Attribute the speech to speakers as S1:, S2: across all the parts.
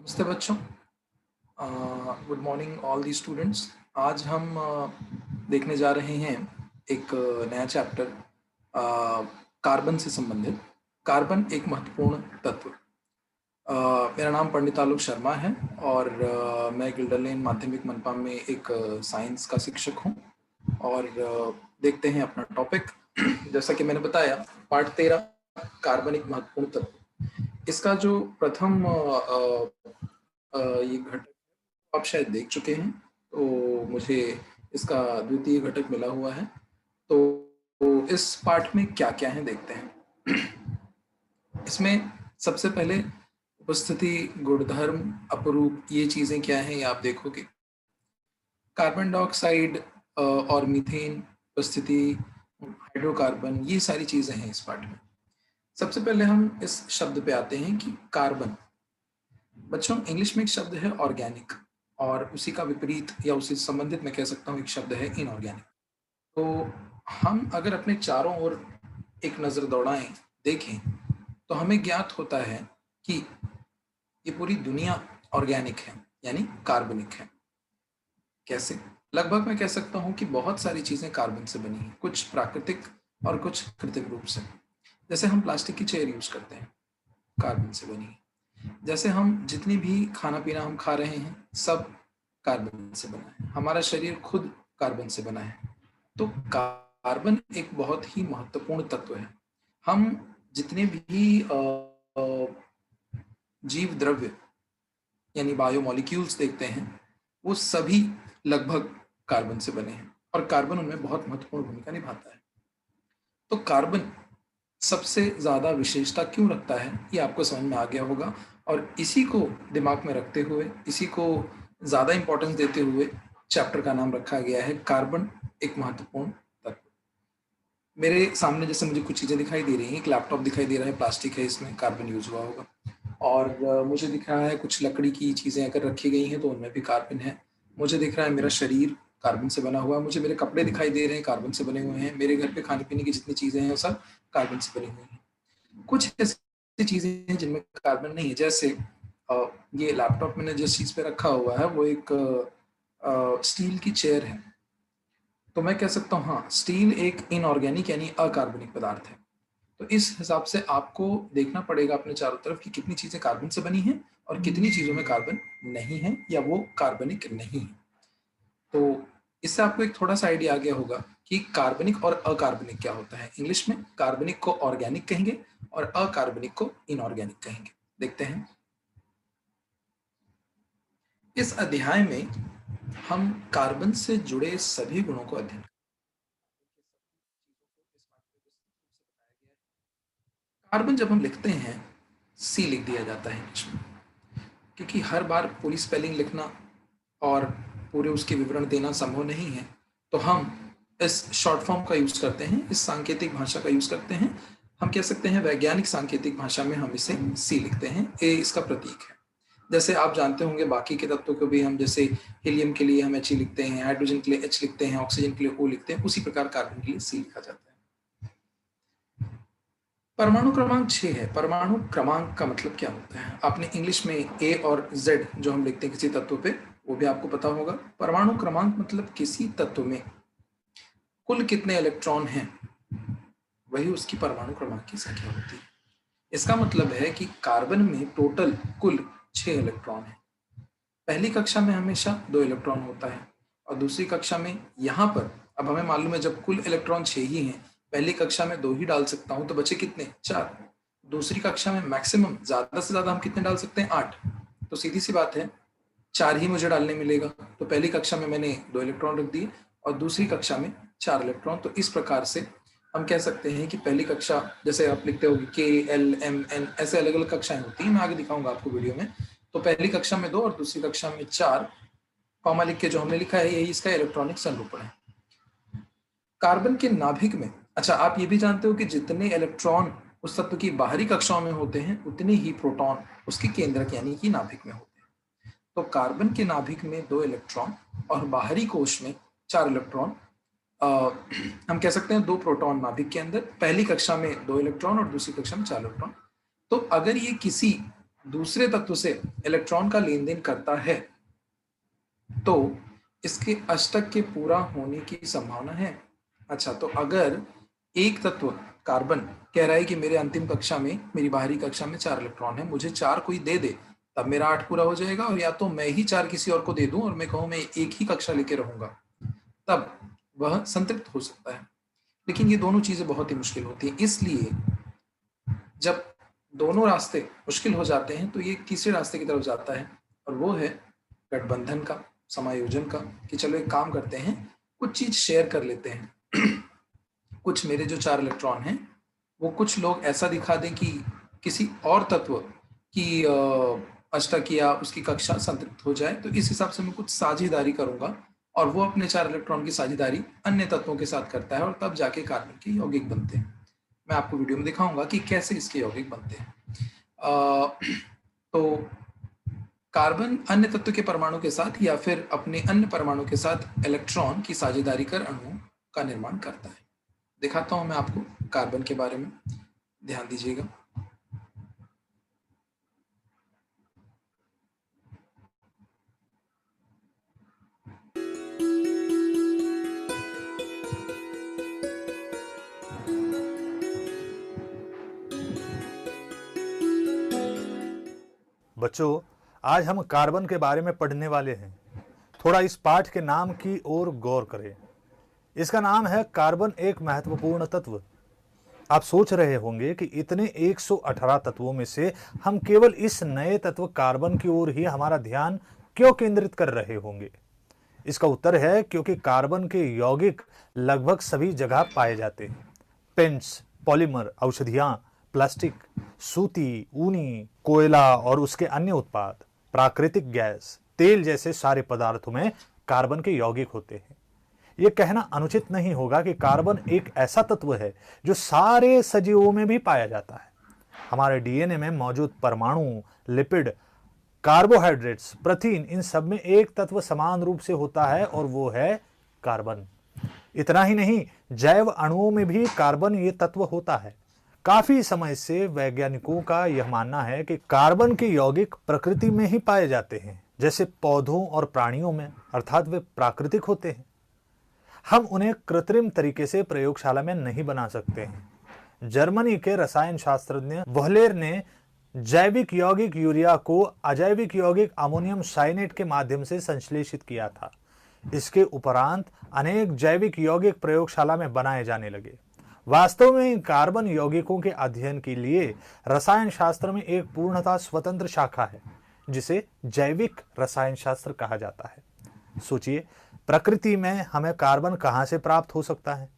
S1: नमस्ते बच्चों। Good morning all the students. आज हम देखने जा रहे हैं एक नया चैप्टर कार्बन से संबंधित। कार्बन एक महत्वपूर्ण तत्व। मेरा नाम पंडित आलोक शर्मा है और मैं गिल्डरलेन माध्यमिक मनपा में एक साइंस का शिक्षक हूँ। और देखते हैं अपना टॉपिक। जैसा कि मैंने बताया, पार्ट 13 कार्बन एक महत्वपूर्ण तत्व। इसका जो प्रथम ये घटक आप शायद देख चुके हैं, तो मुझे इसका द्वितीय घटक मिला हुआ है। तो इस पार्ट में क्या क्या है देखते हैं। इसमें सबसे पहले उपस्थिति, गुणधर्म, अपरूप, ये चीजें क्या हैं ये आप देखोगे। कार्बन डाइऑक्साइड और मीथेन उपस्थिति, हाइड्रोकार्बन, ये सारी चीजें हैं इस पार्ट में। सबसे पहले हम इस शब्द पे आते हैं कि कार्बन। बच्चों, इंग्लिश में एक शब्द है ऑर्गेनिक और उसी का विपरीत या उसी संबंधित मैं कह सकता हूँ एक शब्द है इनऑर्गेनिक। तो हम अगर अपने चारों ओर एक नज़र दौड़ाएं, देखें, तो हमें ज्ञात होता है कि ये पूरी दुनिया ऑर्गेनिक है, यानी कार्बनिक है। कैसे? लगभग मैं कह सकता हूँ कि बहुत सारी चीज़ें कार्बन से बनी हैं, कुछ प्राकृतिक और कुछ कृत्रिम रूप से। जैसे हम प्लास्टिक की चेयर यूज करते हैं, कार्बन से बनी है। जैसे हम जितनी भी खाना पीना हम खा रहे हैं, सब कार्बन से बना है। हमारा शरीर खुद कार्बन से बना है। तो कार्बन एक बहुत ही महत्वपूर्ण तत्व है। हम जितने भी जीव द्रव्य यानी बायोमोलिक्यूल्स देखते हैं, वो सभी लगभग कार्बन से बने हैं और कार्बन उनमें बहुत महत्वपूर्ण भूमिका निभाता है। तो कार्बन सबसे ज़्यादा विशेषता क्यों रखता है, ये आपको समझ में आ गया होगा। और इसी को दिमाग में रखते हुए, इसी को ज़्यादा इंपॉर्टेंस देते हुए चैप्टर का नाम रखा गया है कार्बन एक महत्वपूर्ण तत्व। मेरे सामने जैसे मुझे कुछ चीज़ें दिखाई दे रही हैं, एक लैपटॉप दिखाई दे रहा है, प्लास्टिक है, इसमें कार्बन यूज हुआ होगा। और मुझे दिख रहा है कुछ लकड़ी की चीज़ें अगर रखी गई हैं तो उनमें भी कार्बन है। मुझे दिख रहा है मेरा शरीर कार्बन से बना हुआ है। मुझे मेरे कपड़े दिखाई दे रहे हैं, कार्बन से बने हुए हैं। मेरे घर पे खाने पीने की जितनी चीज़ें हैं, सब कार्बन से बनी हुई हैं। कुछ ऐसी चीजें हैं जिनमें कार्बन नहीं है। जैसे ये लैपटॉप मैंने जिस चीज पे रखा हुआ है वो एक स्टील की चेयर है। तो मैं कह सकता हूँ हाँ, स्टील एक इनऑर्गेनिक यानी अकार्बनिक पदार्थ है। तो इस हिसाब से आपको देखना पड़ेगा अपने चारों तरफ कि कितनी चीजें कार्बन से बनी हैं और कितनी चीजों में कार्बन नहीं है या वो कार्बनिक नहीं है। तो इससे आपको एक थोड़ा सा आइडिया आ गया होगा कि कार्बनिक और अकार्बनिक क्या होता है। इंग्लिश में कार्बनिक को ऑर्गेनिक कहेंगे और अकार्बनिक को इनऑर्गेनिक कहेंगे। देखते हैं इस अध्याय में हम कार्बन से जुड़े सभी गुणों को अध्ययन। कार्बन जब हम लिखते हैं, सी लिख दिया जाता है इंग्लिश में, क्योंकि हर बार पूरी स्पेलिंग लिखना और पूरे उसके विवरण देना संभव नहीं है। तो हम इस शॉर्ट फॉर्म का यूज करते हैं, इस सांकेतिक भाषा का यूज करते हैं। हम कह सकते हैं वैज्ञानिक सांकेतिक भाषा में हम इसे सी लिखते हैं। ए इसका प्रतीक है। जैसे आप जानते होंगे बाकी के तत्वों को भी हम, जैसे हीलियम के लिए हम एच लिखते हैं, हाइड्रोजन के लिए एच लिखते हैं, ऑक्सीजन के लिए ओ लिखते हैं, उसी प्रकार कार्बन के लिए सी लिखा जाता है। परमाणु क्रमांक 6 है। परमाणु क्रमांक का मतलब क्या होता है? आपने इंग्लिश में ए और जेड जो हम लिखते हैं किसी तत्व पे, वो भी आपको पता होगा। परमाणु क्रमांक मतलब किसी तत्व में कुल कितने इलेक्ट्रॉन हैं, वही उसकी परमाणु क्रमांक की संख्या होती है। इसका मतलब है कि कार्बन में टोटल कुल 6 इलेक्ट्रॉन है। पहली कक्षा में हमेशा 2 इलेक्ट्रॉन होता है और दूसरी कक्षा में, यहाँ पर अब हमें मालूम है जब कुल इलेक्ट्रॉन 6 ही हैं, पहली कक्षा में 2 ही डाल सकता हूं, तो बचे कितने? 4। दूसरी कक्षा में मैक्सिमम ज्यादा से ज्यादा हम कितने डाल सकते हैं? 8। तो सीधी सी बात है, 4 ही मुझे डालने मिलेगा। तो पहली कक्षा में मैंने 2 इलेक्ट्रॉन रख दिए और दूसरी कक्षा में 4 इलेक्ट्रॉन। तो इस प्रकार से हम कह सकते हैं कि पहली कक्षा, जैसे आप लिखते हो के एल एम एन, ऐसे अलग अलग कक्षाएं होती हैं, मैं आगे दिखाऊंगा आपको वीडियो में। तो पहली कक्षा में 2 और दूसरी कक्षा में 4 कॉमा लिख के जो हमने लिखा है, यही इसका इलेक्ट्रॉनिक संरूपण है। कार्बन के नाभिक में, अच्छा आप ये भी जानते हो कि जितने इलेक्ट्रॉन उस तत्व की बाहरी कक्षाओं में होते हैं, उतने ही प्रोटॉन उसके केंद्रक यानी कि नाभिक में होते हैं। तो कार्बन के नाभिक में 2 इलेक्ट्रॉन और बाहरी कोश में 4 इलेक्ट्रॉन। हम कह सकते हैं 2 प्रोटॉन नाभिक के अंदर, पहली कक्षा में 2 इलेक्ट्रॉन और दूसरी कक्षा में 4 इलेक्ट्रॉन। तो अगर ये किसी दूसरे तत्व से इलेक्ट्रॉन का लेन देन करता है तो इसके अष्टक के पूरा होने की संभावना है। अच्छा, तो अगर एक तत्व कार्बन कह रहा है कि मेरे अंतिम कक्षा में, मेरी बाहरी कक्षा में 4 इलेक्ट्रॉन है, मुझे 4 कोई दे दे तब मेरा 8 पूरा हो जाएगा, और या तो मैं ही 4 किसी और को दे दूं और मैं कहूं मैं एक ही कक्षा लेके रहूंगा, तब वह संतृप्त हो सकता है। लेकिन ये दोनों चीजें बहुत ही मुश्किल होती हैं, इसलिए जब दोनों रास्ते मुश्किल हो जाते हैं तो ये तीसरे रास्ते की तरफ जाता है, और वो है गठबंधन का, समायोजन का, कि चलो एक काम करते हैं, कुछ चीज शेयर कर लेते हैं। कुछ मेरे जो 4 इलेक्ट्रॉन हैं वो कुछ लोग ऐसा दिखा दें कि किसी और तत्व की अष्टक या उसकी कक्षा संतृप्त हो जाए, तो इस हिसाब से मैं कुछ साझेदारी करूंगा, और वो अपने 4 इलेक्ट्रॉन की साझेदारी अन्य तत्वों के साथ करता है, और तब जाके कार्बन के यौगिक बनते हैं। मैं आपको वीडियो में दिखाऊंगा कि कैसे इसके यौगिक बनते हैं। तो कार्बन अन्य तत्व के परमाणु के साथ या फिर अपने अन्य परमाणु के साथ इलेक्ट्रॉन की साझेदारी कर अणुओं का निर्माण करता है। दिखाता हूं मैं आपको कार्बन के बारे में, ध्यान दीजिएगा।
S2: बच्चों, आज हम कार्बन के बारे में पढ़ने वाले हैं। थोड़ा इस पाठ के नाम की ओर गौर करें। इसका नाम है कार्बन एक महत्वपूर्ण तत्व। आप सोच रहे होंगे कि इतने 118 तत्वों में से हम केवल इस नए तत्व कार्बन की ओर ही हमारा ध्यान क्यों केंद्रित कर रहे होंगे। इसका उत्तर है क्योंकि कार्बन के यौगिक लगभग सभी जगह पाए जाते हैं। पेंट्स, पॉलीमर, औषधियां, प्लास्टिक, सूती, ऊनी, कोयला और उसके अन्य उत्पाद, प्राकृतिक गैस, तेल जैसे सारे पदार्थों में कार्बन के यौगिक होते हैं। यह कहना अनुचित नहीं होगा कि कार्बन एक ऐसा तत्व है जो सारे सजीवों में भी पाया जाता है। हमारे डीएनए में मौजूद परमाणु, लिपिड, कार्बोहाइड्रेट्स, प्रोटीन, इन सब में एक तत्व समान रूप से होता है और वो है कार्बन। इतना ही नहीं, जैव अणुओं में भी कार्बन ये तत्व होता है। काफी समय से वैज्ञानिकों का यह मानना है कि कार्बन के यौगिक प्रकृति में ही पाए जाते हैं, जैसे पौधों और प्राणियों में, अर्थात वे प्राकृतिक होते हैं। हम उन्हें कृत्रिम तरीके से प्रयोगशाला में नहीं बना सकते हैं। जर्मनी के रसायन शास्त्रज्ञ वोहलेर ने जैविक यौगिक यूरिया को अजैविक यौगिक अमोनियम साइनेट के माध्यम से संश्लेषित किया था। इसके उपरांत अनेक जैविक यौगिक प्रयोगशाला में बनाए जाने लगे। वास्तव में इन कार्बन यौगिकों के अध्ययन के लिए रसायन शास्त्र में एक पूर्णतः स्वतंत्र शाखा है, जिसे जैविक रसायन शास्त्र कहा जाता है। सोचिए, प्रकृति में हमें कार्बन कहां से प्राप्त हो सकता है?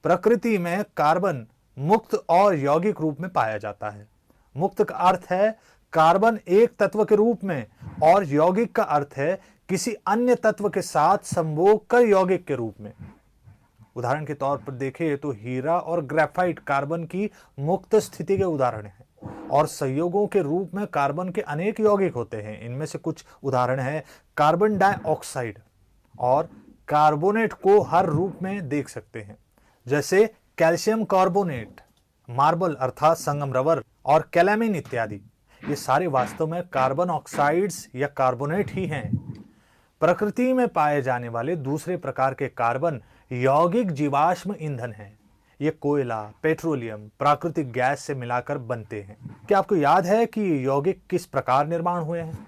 S2: प्रकृति में कार्बन मुक्त और यौगिक रूप में पाया जाता है। मुक्त का अर्थ है कार्बन एक तत्व के रूप में, और यौगिक का अर्थ है किसी अन्य तत्व के साथ संभोग कर यौगिक के रूप में। उदाहरण के तौर पर देखें तो हीरा और ग्रेफाइट कार्बन की मुक्त स्थिति के उदाहरण हैं, और संयोगों के रूप में कार्बन के अनेक यौगिक होते हैं। इनमें से कुछ उदाहरण है कार्बन डाइऑक्साइड, और कार्बोनेट को हर रूप में देख सकते हैं, जैसे कैल्शियम कार्बोनेट, मार्बल अर्थात संगम रबर, और कैलामिन इत्यादि। ये सारे वास्तव में कार्बन ऑक्साइड्स या कार्बोनेट ही हैं। प्रकृति में पाए जाने वाले दूसरे प्रकार के कार्बन यौगिक जीवाश्म ईंधन हैं। ये कोयला, पेट्रोलियम, प्राकृतिक गैस से मिलाकर बनते हैं। क्या आपको याद है कि यौगिक किस प्रकार निर्माण हुए हैं?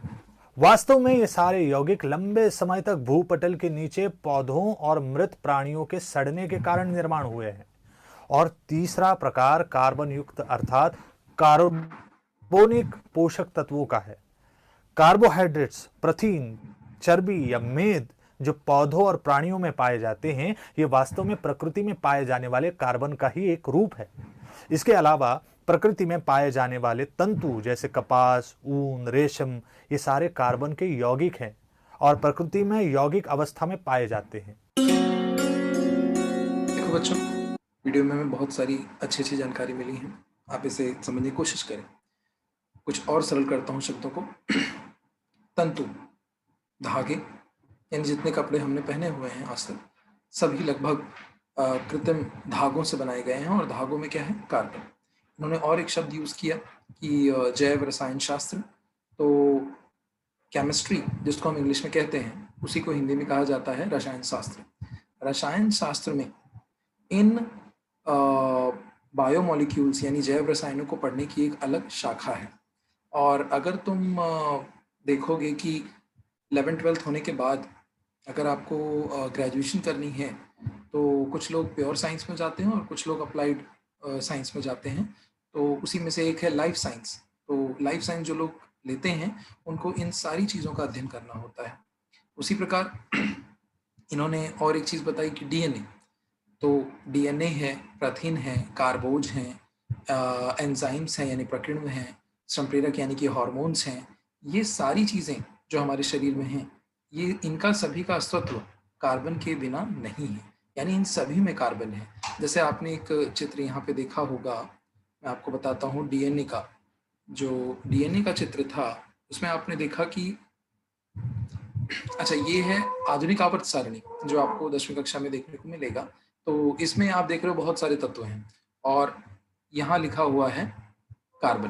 S2: वास्तव में ये सारे यौगिक लंबे समय तक भूपटल के नीचे पौधों और मृत प्राणियों के सड़ने के कारण निर्माण हुए हैं। और तीसरा प्रकार कार्बन युक्त अर्थात कार्बोनिक पोषक तत्वों का है। कार्बोहाइड्रेट्स, प्रोटीन, चर्बी या मेद जो पौधों और प्राणियों में पाए जाते हैं, ये वास्तव में प्रकृति में पाए जाने वाले कार्बन का ही एक रूप है। इसके अलावा प्रकृति में पाए जाने वाले तंतु जैसे कपास, ऊन, रेशम, ये सारे कार्बन के यौगिक हैं और प्रकृति में यौगिक अवस्था में पाए जाते हैं।
S1: देखो बच्चों, वीडियो में हमें बहुत सारी अच्छी जानकारी मिली है। आप इसे समझने की कोशिश करें। कुछ और सरल करता हूँ शब्दों को। तंतु, धागे, यानी जितने कपड़े हमने पहने हुए हैं आज तक, सभी लगभग कृत्रिम धागों से बनाए गए हैं, और धागों में क्या है? कार्बन। उन्होंने और एक शब्द यूज किया कि जैव रसायन शास्त्र, तो केमिस्ट्री जिसको हम इंग्लिश में कहते हैं, उसी को हिंदी में कहा जाता है रसायन शास्त्र। रसायन शास्त्र में इन बायोमोलिक्यूल्स यानी जैव रसायनों को पढ़ने की एक अलग शाखा है। और अगर तुम देखोगे कि 11th-12th होने के बाद अगर आपको ग्रेजुएशन करनी है तो कुछ लोग प्योर साइंस में जाते हैं और कुछ लोग अप्लाइड साइंस में जाते हैं। तो उसी में से एक है लाइफ साइंस। तो लाइफ साइंस जो लोग लेते हैं उनको इन सारी चीज़ों का अध्ययन करना होता है। उसी प्रकार इन्होंने और एक चीज़ बताई कि डीएनए, तो डीएनए है, प्रथिन है, कार्बोज हैं, एंजाइम्स हैं यानी प्रकीर्णक हैं, संप्रेरक यानी कि हार्मोन्स हैं। ये सारी चीज़ें जो हमारे शरीर में हैं, ये इनका सभी का अस्तित्व कार्बन के बिना नहीं है, यानी इन सभी में कार्बन है। जैसे आपने एक चित्र यहाँ पे देखा होगा, मैं आपको बताता हूँ डीएनए का। जो डीएनए का चित्र था उसमें आपने देखा कि अच्छा, ये है आधुनिक आवर्त सारणी जो आपको 10वीं कक्षा में देखने को मिलेगा। तो इसमें आप देख रहे हो बहुत सारे तत्व हैं और यहाँ लिखा हुआ है कार्बन।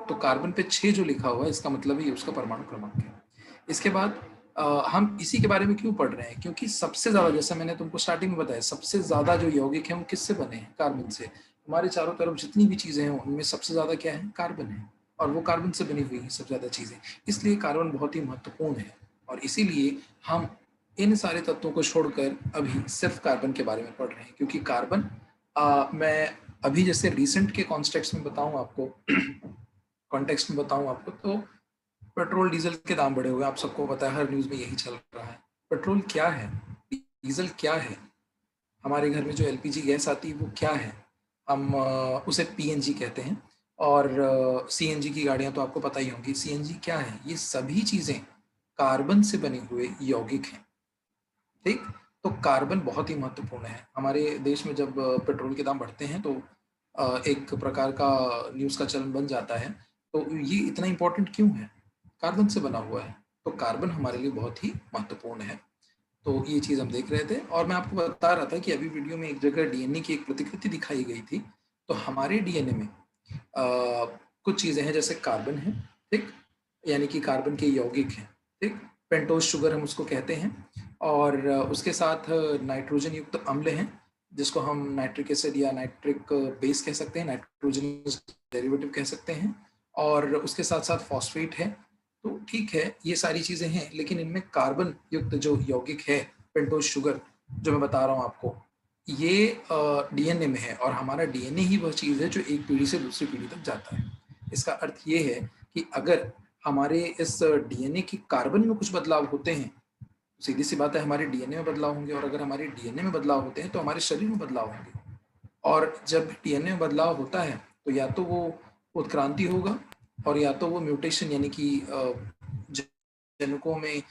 S1: तो कार्बन पे 6 जो लिखा हुआ है इसका मतलब ये उसका परमाणु क्रमांक है। इसके बाद हम इसी के बारे में क्यों पढ़ रहे हैं, क्योंकि सबसे ज़्यादा, जैसा मैंने तुमको स्टार्टिंग में बताया, सबसे ज़्यादा जो यौगिक हैं वो किससे बने हैं? कार्बन से। हमारे चारों तरफ जितनी भी चीज़ें हैं उनमें सबसे ज़्यादा क्या है? कार्बन है, और वो कार्बन से बनी हुई है सबसे ज़्यादा चीज़ें। इसलिए कार्बन बहुत ही महत्वपूर्ण है और इसीलिए हम इन सारे तत्वों को छोड़कर अभी सिर्फ कार्बन के बारे में पढ़ रहे हैं। क्योंकि कार्बन मैं अभी जैसे रिसेंट के कॉन्टेक्स्ट में बताऊं आपको कॉन्टेक्स्ट में बताऊं आपको, तो पेट्रोल डीजल के दाम बढ़े हुए हैं, आप सबको पता है, हर न्यूज़ में यही चल रहा है। पेट्रोल क्या है? डीजल क्या है? हमारे घर में जो एलपीजी गैस आती है वो क्या है? हम उसे पीएनजी कहते हैं। और सीएनजी की गाड़ियां तो आपको पता ही होंगी। सीएनजी क्या है? ये सभी चीज़ें कार्बन से बने हुए यौगिक हैं। ठीक, तो कार्बन बहुत ही महत्वपूर्ण है। हमारे देश में जब पेट्रोल के दाम बढ़ते हैं तो एक प्रकार का न्यूज़ का चलन बन जाता है। तो ये इतना इम्पोर्टेंट क्यों है? कार्बन से बना हुआ है। तो कार्बन हमारे लिए बहुत ही महत्वपूर्ण है। तो ये चीज़ हम देख रहे थे और मैं आपको बता रहा था कि अभी वीडियो में एक जगह डीएनए की एक प्रतिकृति दिखाई गई थी। तो हमारे डीएनए में कुछ चीज़ें हैं, जैसे कार्बन है, ठीक, यानी कि कार्बन के यौगिक हैं, ठीक, पेंटोज शुगर हम उसको कहते हैं। और उसके साथ नाइट्रोजन युक्त अम्ल हैं जिसको हम नाइट्रिक एसिड या नाइट्रिक बेस कह सकते हैं, नाइट्रोजन डेरिवेटिव कह सकते हैं। और उसके साथ साथ फॉस्फेट है। तो ठीक है, ये सारी चीज़ें हैं, लेकिन इनमें कार्बन युक्त जो यौगिक है, पेंटोज शुगर, जो मैं बता रहा हूँ आपको, ये डीएनए में है। और हमारा डीएनए ही वह चीज़ है जो एक पीढ़ी से दूसरी पीढ़ी तक जाता है। इसका अर्थ ये है कि अगर हमारे इस डीएनए की कार्बन में कुछ बदलाव होते हैं, सीधी सी बात है हमारे डीएनए में बदलाव होंगे, और अगर हमारे डीएनए में बदलाव होते हैं तो हमारे शरीर में बदलाव होंगे। और जब डीएनए में बदलाव होता है तो या तो वो उत्क्रांति होगा और या तो वो म्यूटेशन यानी कि जनकों में,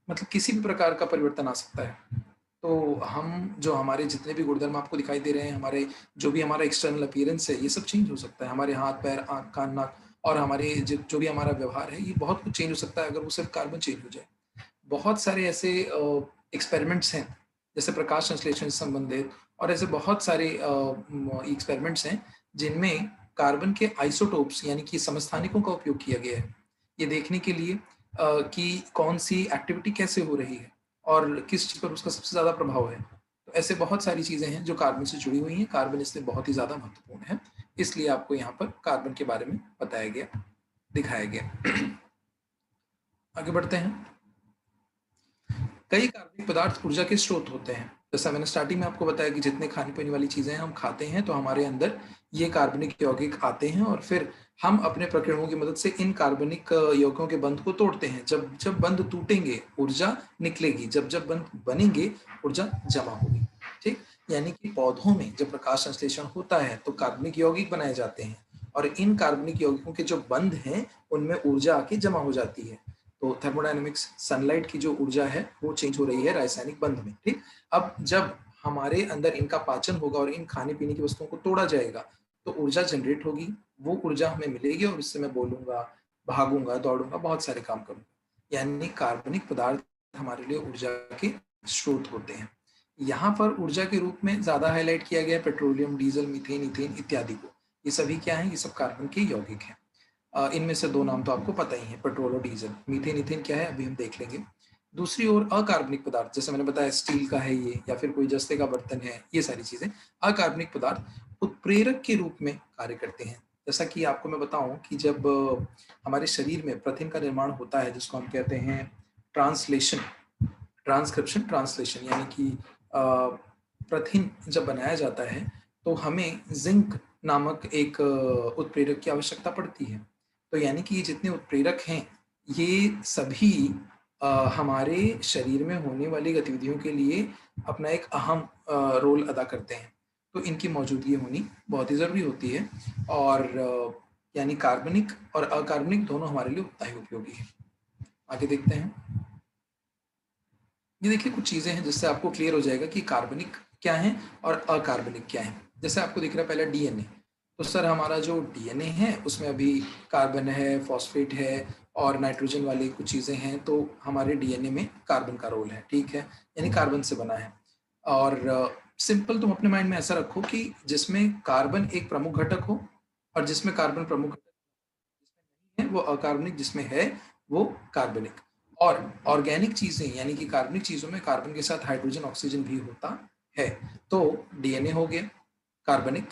S1: मतलब किसी भी प्रकार का परिवर्तन आ सकता है। तो हम जो हमारे जितने भी गुणधर्म आपको दिखाई दे रहे हैं, हमारे जो भी हमारा एक्सटर्नल अपीयरेंस है, ये सब चेंज हो सकता है। हमारे हाथ पैर, आँख कान नाक, और हमारे जो भी हमारा व्यवहार है, ये बहुत कुछ चेंज हो सकता है अगर वो सिर्फ कार्बन चेंज हो जाए। बहुत सारे ऐसे एक्सपेरिमेंट्स हैं जैसे प्रकाश संश्लेषण से संबंधित, और ऐसे बहुत सारे एक्सपेरिमेंट्स हैं जिनमें कार्बन के आइसोटोप्स यानी कि समस्थानिकों का उपयोग किया गया है, ये देखने के लिए कि कौन सी एक्टिविटी कैसे हो रही है और किस चीज़ पर उसका सबसे ज़्यादा प्रभाव है। तो ऐसे बहुत सारी चीज़ें हैं जो कार्बन से जुड़ी हुई हैं। कार्बन इसलिए बहुत ही ज़्यादा महत्वपूर्ण है, इसलिए आपको यहाँ पर कार्बन के बारे में बताया गया, दिखाया गया। आगे बढ़ते हैं। कई कार्बनिक पदार्थ ऊर्जा के स्रोत होते हैं। जैसा मैंने स्टार्टिंग में आपको बताया कि जितने खाने पीने वाली चीजें हम खाते हैं तो हमारे अंदर ये कार्बनिक यौगिक आते हैं और फिर हम अपने प्रकीर्णकों की मदद से इन कार्बनिक यौगिकों के बंध को तोड़ते हैं। जब जब बंध टूटेंगे ऊर्जा निकलेगी, जब जब बंध बनेंगे ऊर्जा जमा होगी। ठीक, यानी कि पौधों में जब प्रकाश संश्लेषण होता है तो कार्बनिक यौगिक बनाए जाते हैं और इन कार्बनिक यौगिकों के जो बंध हैं उनमें ऊर्जा आके जमा हो जाती है। तो थर्मोडायनेमिक्स, सनलाइट की जो ऊर्जा है वो चेंज हो रही है रासायनिक बंध में। ठीक, अब जब हमारे अंदर इनका पाचन होगा और इन खाने पीने की वस्तुओं को तोड़ा जाएगा तो ऊर्जा जनरेट होगी, वो ऊर्जा हमें मिलेगी और उससे मैं बोलूंगा, भागूंगा, दौड़ूंगा, बहुत सारे काम करूंगा। यानी कार्बनिक पदार्थ हमारे लिए ऊर्जा के स्रोत होते हैं। यहाँ पर ऊर्जा के रूप में ज्यादा हाईलाइट किया गया पेट्रोलियम, डीजल, मीथेन, इथेन इत्यादि को। ये सभी क्या है? ये सब कार्बन के यौगिक हैं। इनमें से दो नाम तो आपको पता ही है, पेट्रोल और डीजल। मीथेन इथेन क्या है अभी हम देख लेंगे। दूसरी ओर अकार्बनिक पदार्थ, जैसे मैंने बताया स्टील का है ये, या फिर कोई जस्ते का बर्तन है, ये सारी चीजें अकार्बनिक पदार्थ उत्प्रेरक के रूप में कार्य करते हैं। जैसा कि आपको मैं बताऊं कि जब हमारे शरीर में प्रथिन का निर्माण होता है, जिसको हम कहते हैं ट्रांसलेशन, ट्रांसक्रिप्शन, ट्रांसलेशन, यानी कि प्रथिन जब बनाया जाता है तो हमें जिंक नामक एक उत्प्रेरक की आवश्यकता पड़ती है। तो यानी कि ये जितने उत्प्रेरक हैं ये सभी हमारे शरीर में होने वाली गतिविधियों के लिए अपना एक अहम रोल अदा करते हैं। तो इनकी मौजूदगी होनी बहुत ही ज़रूरी होती है, और यानी कार्बनिक और अकार्बनिक दोनों हमारे लिए उतना ही उपयोगी है। आगे देखते हैं। ये देखिए कुछ चीज़ें हैं जिससे आपको क्लियर हो जाएगा कि कार्बनिक क्या है और अकार्बनिक क्या है। जैसे आपको दिख रहा है पहले डीएनए, तो सर हमारा जो डीएनए है उसमें अभी कार्बन है, फॉस्फेट है और नाइट्रोजन वाली कुछ चीज़ें हैं, तो हमारे डीएनए में कार्बन का रोल है, ठीक है, यानी कार्बन से बना है। और सिंपल तुम अपने माइंड में ऐसा रखो कि जिसमें कार्बन एक प्रमुख घटक हो और जिसमें कार्बन प्रमुख घटक जिसमें नहीं है वो अकार्बनिक, जिसमें है वो कार्बनिक। और ऑर्गेनिक चीजें यानी कि कार्बनिक चीजों में कार्बन के साथ हाइड्रोजन ऑक्सीजन भी होता है। तो डीएनए हो गया कार्बनिक,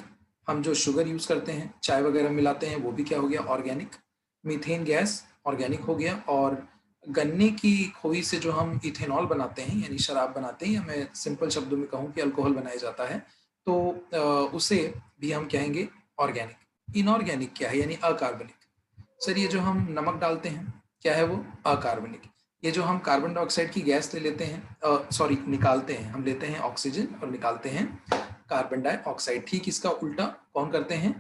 S1: हम जो शुगर यूज करते हैं, चाय वगैरह मिलाते हैं, वो भी क्या हो गया, ऑर्गेनिक। मीथेन गैस ऑर्गेनिक हो गया। और गन्ने की खोई से जो हम इथेनॉल बनाते हैं यानी शराब बनाते हैं, या मैं सिंपल शब्दों में कहूँ कि अल्कोहल बनाया जाता है, तो उसे भी हम कहेंगे ऑर्गेनिक। इनऑर्गेनिक क्या है, यानी अकार्बनिक। सर ये जो हम नमक डालते हैं क्या है, वो अकार्बनिक। ये जो हम कार्बन डाइऑक्साइड की गैस ले लेते हैं, सॉरी निकालते हैं, हम लेते हैं ऑक्सीजन और निकालते हैं कार्बन डाइऑक्साइड, ठीक इसका उल्टा कौन करते हैं,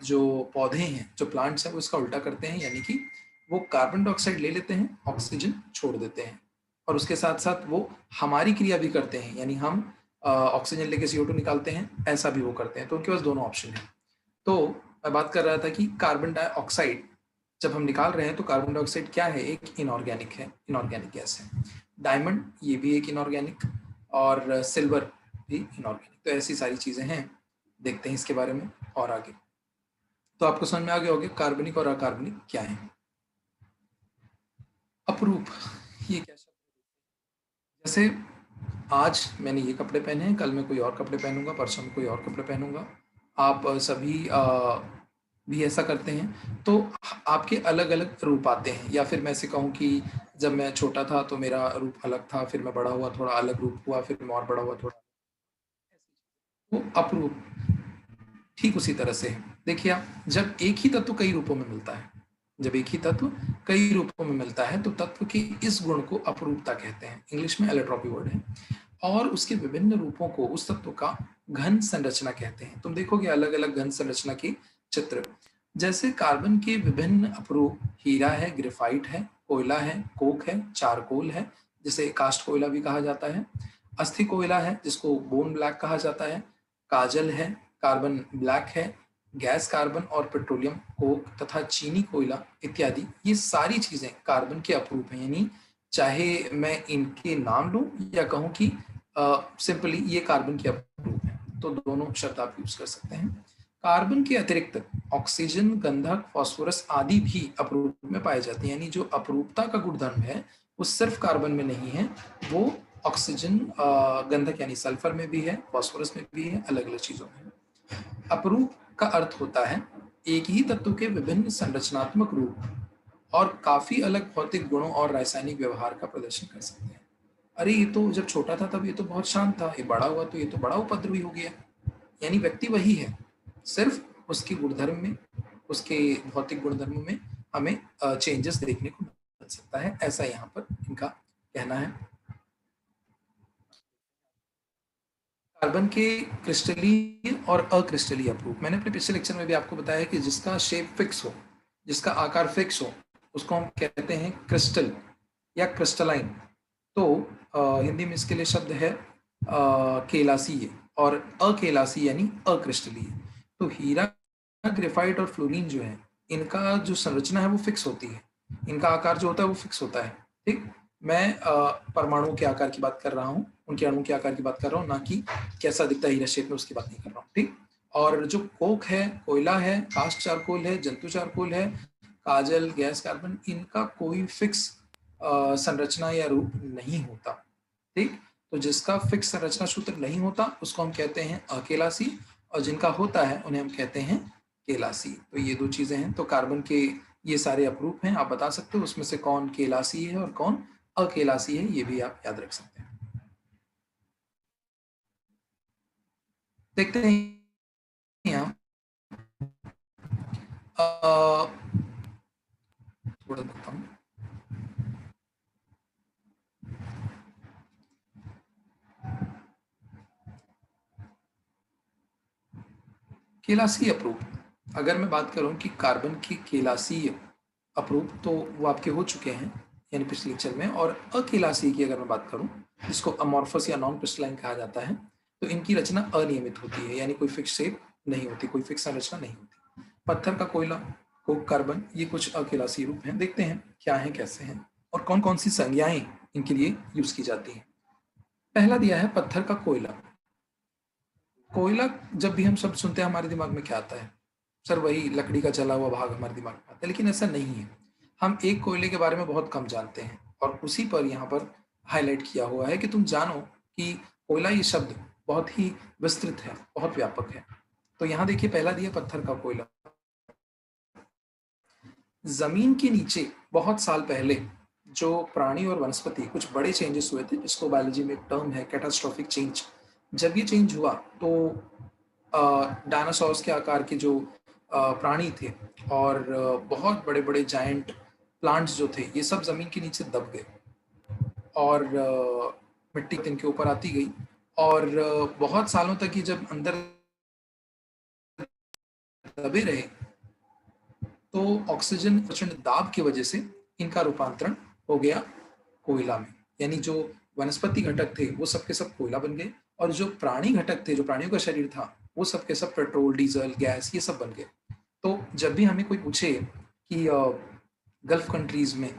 S1: जो पौधे हैं, जो प्लांट्स हैं, वो इसका उल्टा करते हैं, यानी कि वो कार्बन डाइऑक्साइड ले लेते हैं, ऑक्सीजन छोड़ देते हैं, और उसके साथ साथ वो हमारी क्रिया भी करते हैं, यानी हम ऑक्सीजन लेके CO2 निकालते हैं, ऐसा भी वो करते हैं। तो उनके पास दोनों ऑप्शन है। तो मैं बात कर रहा था कि कार्बन डाइऑक्साइड जब हम निकाल रहे हैं तो कार्बन डाइऑक्साइड क्या है, एक इनऑर्गेनिक है, इनऑर्गेनिक गैस है। डायमंड ये भी एक इनऑर्गेनिक, और सिल्वर भी इनऑर्गेनिक। तो ऐसी सारी चीजें हैं, देखते हैं इसके बारे में और आगे। तो आपको समझ में आ गया होगा कार्बनिक और अकार्बनिक क्या है। अपरूप, ये क्या शब्द है, जैसे आज मैंने ये कपड़े पहने हैं, कल मैं कोई और कपड़े पहनूंगा, परसों में कोई और कपड़े पहनूंगा। आप सभी भी ऐसा करते हैं, तो आपके अलग अलग रूप आते हैं। या फिर मैं ऐसे कहूँ कि जब मैं छोटा था तो मेरा रूप अलग था, फिर मैं बड़ा हुआ थोड़ा अलग रूप हुआ, फिर मैं और बड़ा हुआ थोड़ा, वो अपरूप ठीक उसी तरह से है। देखिए आप, जब एक ही तत्व कई रूपों में मिलता है, जब एक ही तत्व कई रूपों में मिलता है तो तत्व के इस गुण को अपरूपता कहते हैं, इंग्लिश में एलोट्रॉपी वर्ड है। और उसके विभिन्न रूपों को उस तत्व का घन संरचना कहते हैं। तुम देखोगे अलग अलग घन संरचना के चित्र, जैसे कार्बन के विभिन्न अपरूप, हीरा है, ग्रेफाइट है, कोयला है, कोक है, चारकोल है जिसे कास्ट कोयला भी कहा जाता है, अस्थि कोयला है जिसको बोन ब्लैक कहा जाता है, काजल है, कार्बन ब्लैक है, गैस कार्बन और पेट्रोलियम कोक तथा चीनी कोयला इत्यादि, ये सारी चीजें कार्बन के अपरूप हैं। यानी चाहे मैं इनके नाम लूं या कहूं कि सिंपली ये कार्बन के अपरूप हैं, तो दोनों शब्द आप यूज कर सकते हैं। कार्बन के अतिरिक्त ऑक्सीजन, गंधक, फास्फोरस आदि भी अपरूप में पाए जाते हैं। यानी जो अपरूपता का गुणधर्म है वो सिर्फ कार्बन में नहीं है, वो ऑक्सीजन, गंधक यानी सल्फर में भी है, फास्फोरस में भी है, अलग अलग चीजों में। अपरूप का अर्थ होता है एक ही तत्व के विभिन्न संरचनात्मक रूप और काफी अलग भौतिक गुणों और रासायनिक व्यवहार का प्रदर्शन कर सकते हैं। अरे ये तो जब छोटा था तब ये तो बहुत शांत था, ये बड़ा हुआ तो ये तो बड़ा उपद्रवी हो गया। यानी व्यक्ति वही है, सिर्फ उसके गुणधर्म में, उसके भौतिक गुणधर्मों में हमें चेंजेस देखने को मिल सकता है, ऐसा यहाँ पर इनका कहना है। कार्बन के क्रिस्टलीय और अक्रिस्टलीय अपरूप, मैंने अपने पिछले लेक्चर में भी आपको बताया कि जिसका शेप फिक्स हो, जिसका आकार फिक्स हो, उसको हम कहते हैं क्रिस्टल या क्रिस्टलाइन। तो हिंदी में इसके लिए शब्द है केलासीय, और अकेलासी यानी अक्रिस्टलीय। तो हीरा, ग्रेफाइट और फ्लोरीन जो है, इनका जो संरचना है वो फिक्स होती है, इनका आकार जो होता है वो फिक्स होता है। ठीक, मैं परमाणुओं के आकार की बात कर रहा हूँ, उनके अणु के आकार की बात कर रहा हूँ, ना कि कैसा दिखता है हीरा शेप में उसकी बात नहीं कर रहा हूँ। ठीक, और जो कोक है, कोयला है, कास्ट चारकोल है, जंतु चारकोल है, काजल, गैस कार्बन, इनका कोई फिक्स संरचना या रूप नहीं होता। ठीक, तो जिसका फिक्स संरचना सूत्र नहीं होता उसको हम कहते हैं अकेलासी, और जिनका होता है उन्हें हम कहते हैं केलासी। तो ये दो चीजें हैं। तो कार्बन के ये सारे अपरूप हैं, आप बता सकते हो उसमें से कौन केलासी है और कौन अकेलासी है, ये भी आप याद रख सकते हैं। देखते हैं यहाँ थोड़ा देखता हूँ। केलासी अपरूप, अगर मैं बात करूं कि कार्बन की केलासी अपरूप, तो वो आपके हो चुके हैं यानी पिछले लेक्चर में। और अकेलासी की अगर मैं बात करूं, जिसको अमॉर्फस या नॉन क्रिस्टलाइन कहा जाता है, तो इनकी रचना अनियमित होती है, यानी कोई फिक्स शेप नहीं होती, कोई फिक्स संरचना नहीं होती। पत्थर का कोयला, कोक, कार्बन, ये कुछ अकेलासी रूप हैं। देखते हैं क्या है, कैसे हैं और कौन कौन सी संज्ञाएं इनके लिए यूज की जाती हैं। पहला दिया है पत्थर का कोयला। कोयला जब भी हम शब्द सुनते हैं हमारे दिमाग में क्या आता है? सर वही लकड़ी का जला हुआ भाग हमारे दिमाग में आता है, लेकिन ऐसा नहीं है। हम एक कोयले के बारे में बहुत कम जानते हैं और उसी पर यहाँ पर हाईलाइट किया हुआ है कि तुम जानो कि कोयला ये शब्द बहुत ही विस्तृत है, बहुत व्यापक है। तो यहाँ देखिए पहला दिया पत्थर का कोयला। जमीन के नीचे बहुत साल पहले जो प्राणी और वनस्पति कुछ बड़े चेंजेस हुए थे, जिसको बायोलॉजी में एक टर्म है कैटास्ट्रोफिक चेंज। जब ये चेंज हुआ तो डायनासोर्स के आकार के जो प्राणी थे और बहुत बड़े बड़े जायंट प्लांट्स जो थे, ये सब जमीन के नीचे दब गए और मिट्टी इनके ऊपर आती गई। और बहुत सालों तक ये जब अंदर दबे रहे तो ऑक्सीजन प्रचंड दाब की वजह से इनका रूपांतरण हो गया कोयला में। यानी जो वनस्पति घटक थे वो सब के सब कोयला बन गए, और जो प्राणी घटक थे, जो प्राणियों का शरीर था, वो सब के सब पेट्रोल, डीजल, गैस, ये सब बन गए। तो जब भी हमें कोई पूछे कि गल्फ कंट्रीज में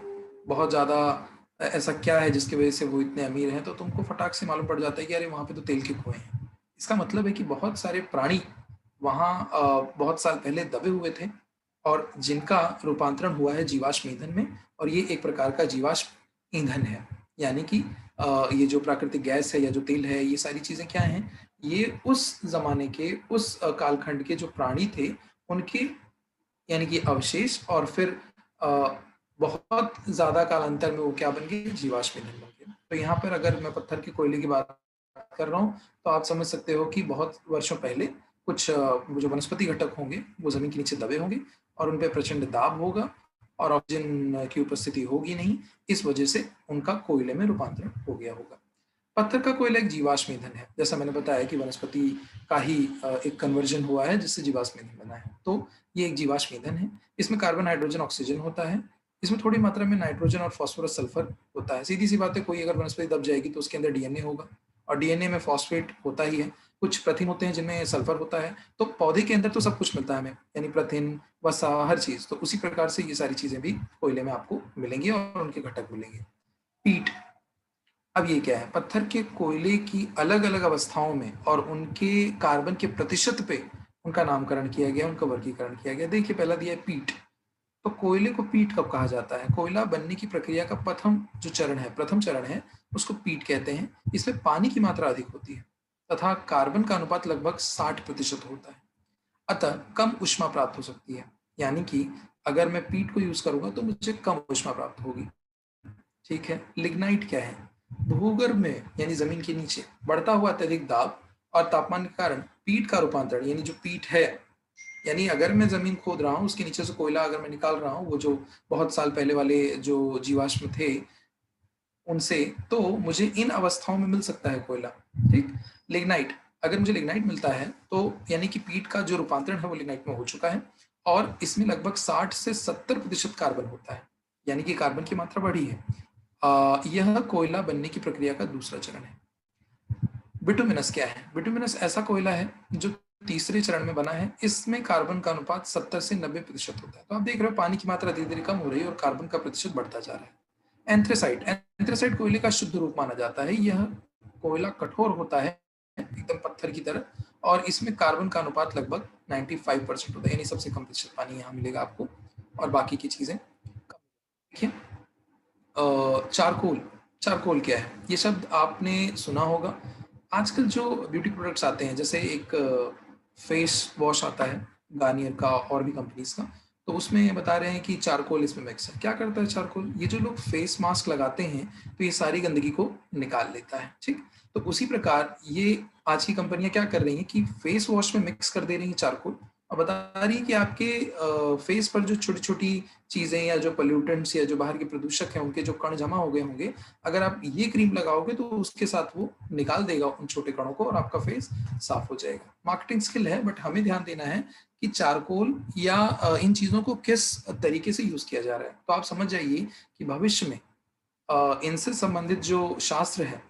S1: बहुत ज़्यादा ऐसा क्या है जिसकी वजह से वो इतने अमीर हैं, तो तुमको फटाक से मालूम पड़ जाता है कि अरे वहाँ पे तो तेल के कुएं हैं। इसका मतलब है कि बहुत सारे प्राणी वहाँ बहुत साल पहले दबे हुए थे और जिनका रूपांतरण हुआ है जीवाश्म ईंधन में। और ये एक प्रकार का जीवाश्म ईंधन है, यानी कि ये जो प्राकृतिक गैस है या जो तेल है, ये सारी चीज़ें क्या हैं, ये उस जमाने के, उस कालखंड के जो प्राणी थे उनके यानी कि अवशेष, और फिर बहुत ज़्यादा कालांतर में वो क्या बन गए, जीवाश्म ईंधन बन गए। तो यहाँ पर अगर मैं पत्थर के कोयले की बात कर रहा हूँ तो आप समझ सकते हो कि बहुत वर्षों पहले कुछ जो वनस्पति घटक होंगे वो जमीन के नीचे दबे होंगे और उन पर प्रचंड दाब होगा और ऑक्सीजन की उपस्थिति होगी नहीं, इस वजह से उनका कोयले में रूपांतरण हो गया होगा। पत्थर का कोयला एक जीवाश्म ईंधन है, जैसा मैंने बताया कि वनस्पति का ही एक कन्वर्जन हुआ है जिससे जीवाश्म ईंधन बना है। तो ये एक जीवाश्म ईंधन है। इसमें कार्बन, हाइड्रोजन, ऑक्सीजन होता है। इसमें थोड़ी मात्रा में नाइट्रोजन और फास्फोरस, सल्फर होता है। सीधी सी बात है, कोई अगर वनस्पति दब जाएगी तो उसके अंदर डीएनए होगा और डीएनए में फॉस्फेट होता ही है। कुछ प्रथिन होते हैं जिनमें सल्फर होता है। तो पौधे के अंदर तो सब कुछ मिलता है हमें, यानी प्रथिन, वसा, हर चीज। तो उसी प्रकार से ये सारी चीजें भी कोयले में आपको मिलेंगी और उनके घटक मिलेंगे। पीट, अब ये क्या है, पत्थर के कोयले की अलग अलग अवस्थाओं में और उनके कार्बन के प्रतिशत पे उनका नामकरण किया गया, उनका वर्गीकरण किया गया। देखिए पहला दिया है पीट। तो कोयले को पीट कब कहा जाता है? कोयला बनने की प्रक्रिया का प्रथम जो चरण है, प्रथम चरण है, उसको पीट कहते हैं। इसमें पानी की मात्रा अधिक होती है तथा कार्बन का अनुपात लगभग 60% होता है, अतः कम ऊष्मा प्राप्त हो सकती है। यानी कि अगर मैं पीट को यूज करूंगा तो मुझे कम ऊष्मा प्राप्त होगी। ठीक है। लिग्नाइट क्या है? भूगर्भ में यानी जमीन के नीचे बढ़ता हुआ अत्यधिक दाब और तापमान के कारण पीट का रूपांतरण, यानी जो पीट है, यानी अगर मैं जमीन खोद रहा हूँ उसके नीचे से कोयला अगर मैं निकाल रहा हूँ, वो जो बहुत साल पहले वाले जो जीवाश्म थे उनसे, तो मुझे इन अवस्थाओं में मिल सकता है कोयला। ठीक। लिग्नाइट, अगर मुझे लिग्नाइट मिलता है तो यानी कि पीट का जो रूपांतरण है वो लिग्नाइट में हो चुका है और इसमें लगभग 60 से 70% कार्बन होता है, यानी कि कार्बन की मात्रा बढ़ी है। यह कोयला बनने की प्रक्रिया का दूसरा चरण है। बिटुमिनस क्या है? बिटुमिनस ऐसा कोयला है जो तीसरे चरण में बना है। इसमें कार्बन का अनुपात 70 से 90% होता है। तो आप देख रहे हो पानी की मात्रा धीरे धीरे कम हो रही है और कार्बन का प्रतिशत बढ़ता जा रहा है। एंथ्रेसाइट, एंथ्रेसाइट कोयले का शुद्ध रूप माना जाता है। यह कोयला कठोर होता है एकदम पत्थर की तरह और इसमें कार्बन का अनुपात लगभग 95% होता है, यानी सबसे कम प्रतिशत पानी यहाँ मिलेगा आपको और बाकी की चीज़ें कम। देखिए चारकोल, चारकोल क्या है? ये शब्द आपने सुना होगा। आजकल जो ब्यूटी प्रोडक्ट्स आते हैं, जैसे एक फेस वॉश आता है गार्नियर का और भी कंपनीज़ का, तो उसमें बता रहे हैं कि चारकोल इसमें मिक्स है। क्या करता है चारकोल? ये जो लोग फेस मास्क लगाते हैं, तो ये सारी गंदगी को निकाल लेता है, ठीक? तो उसी प्रकार ये आज की कंपनियाँ क्या कर रही हैं कि फेस वॉश में मिक्स कर दे रही हैं चारकोल और बता रही है कि आपके फेस पर जो छोटी-छोटी चीज़ें या जो पॉल्यूटेंट्स या जो बाहर के प्रदूषक हैं, उनके जो कण जमा हो गए होंगे, अगर आप ये क्रीम लगाओगे तो उसके साथ वो निकाल देगा उन छोटे कणों को और आपका फेस साफ हो जाएगा। मार्केटिंग स्किल है, बट हमें ध्यान देना है कि चारकोल या इन चीज़ों को किस तरीके से यूज़ किया जा रहा है। तो आप समझ जाइए कि भविष्य में इनसे संबंधित जो शास्त्र है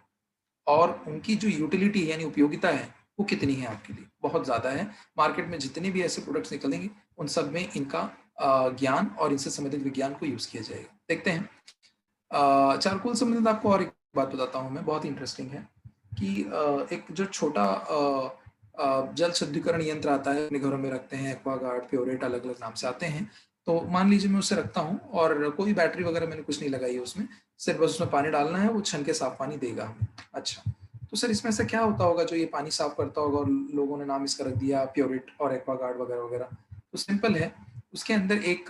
S1: और उनकी जो यूटिलिटी है यानी उपयोगिता है, वो कितनी है आपके लिए? बहुत ज़्यादा है। मार्केट में जितने भी ऐसे प्रोडक्ट्स निकलेंगे, उन सब में इनका ज्ञान और इनसे संबंधित विज्ञान को यूज़ किया जाएगा। देखते हैं चारकोल से संबंधित आपको और एक बात बताता हूँ मैं, बहुत इंटरेस्टिंग है कि एक जो छोटा जल शुद्धिकरण यंत्र आता है, अपने घरों में रखते हैं, एक्वागार्ड, प्योरेट अलग-अलग नाम से आते हैं। तो मान लीजिए मैं उसे रखता हूँ और कोई बैटरी वगैरह मैंने कुछ नहीं लगाई है उसमें, सिर्फ बस उसमें पानी डालना है, वो छन के साफ पानी देगा हमें। अच्छा, तो सर इसमें ऐसा क्या होता होगा जो ये पानी साफ करता होगा और लोगों ने नाम इसका रख दिया प्योरेट और एक्वागार्ड वगैरह-वगैरह? तो सिंपल है, उसके अंदर एक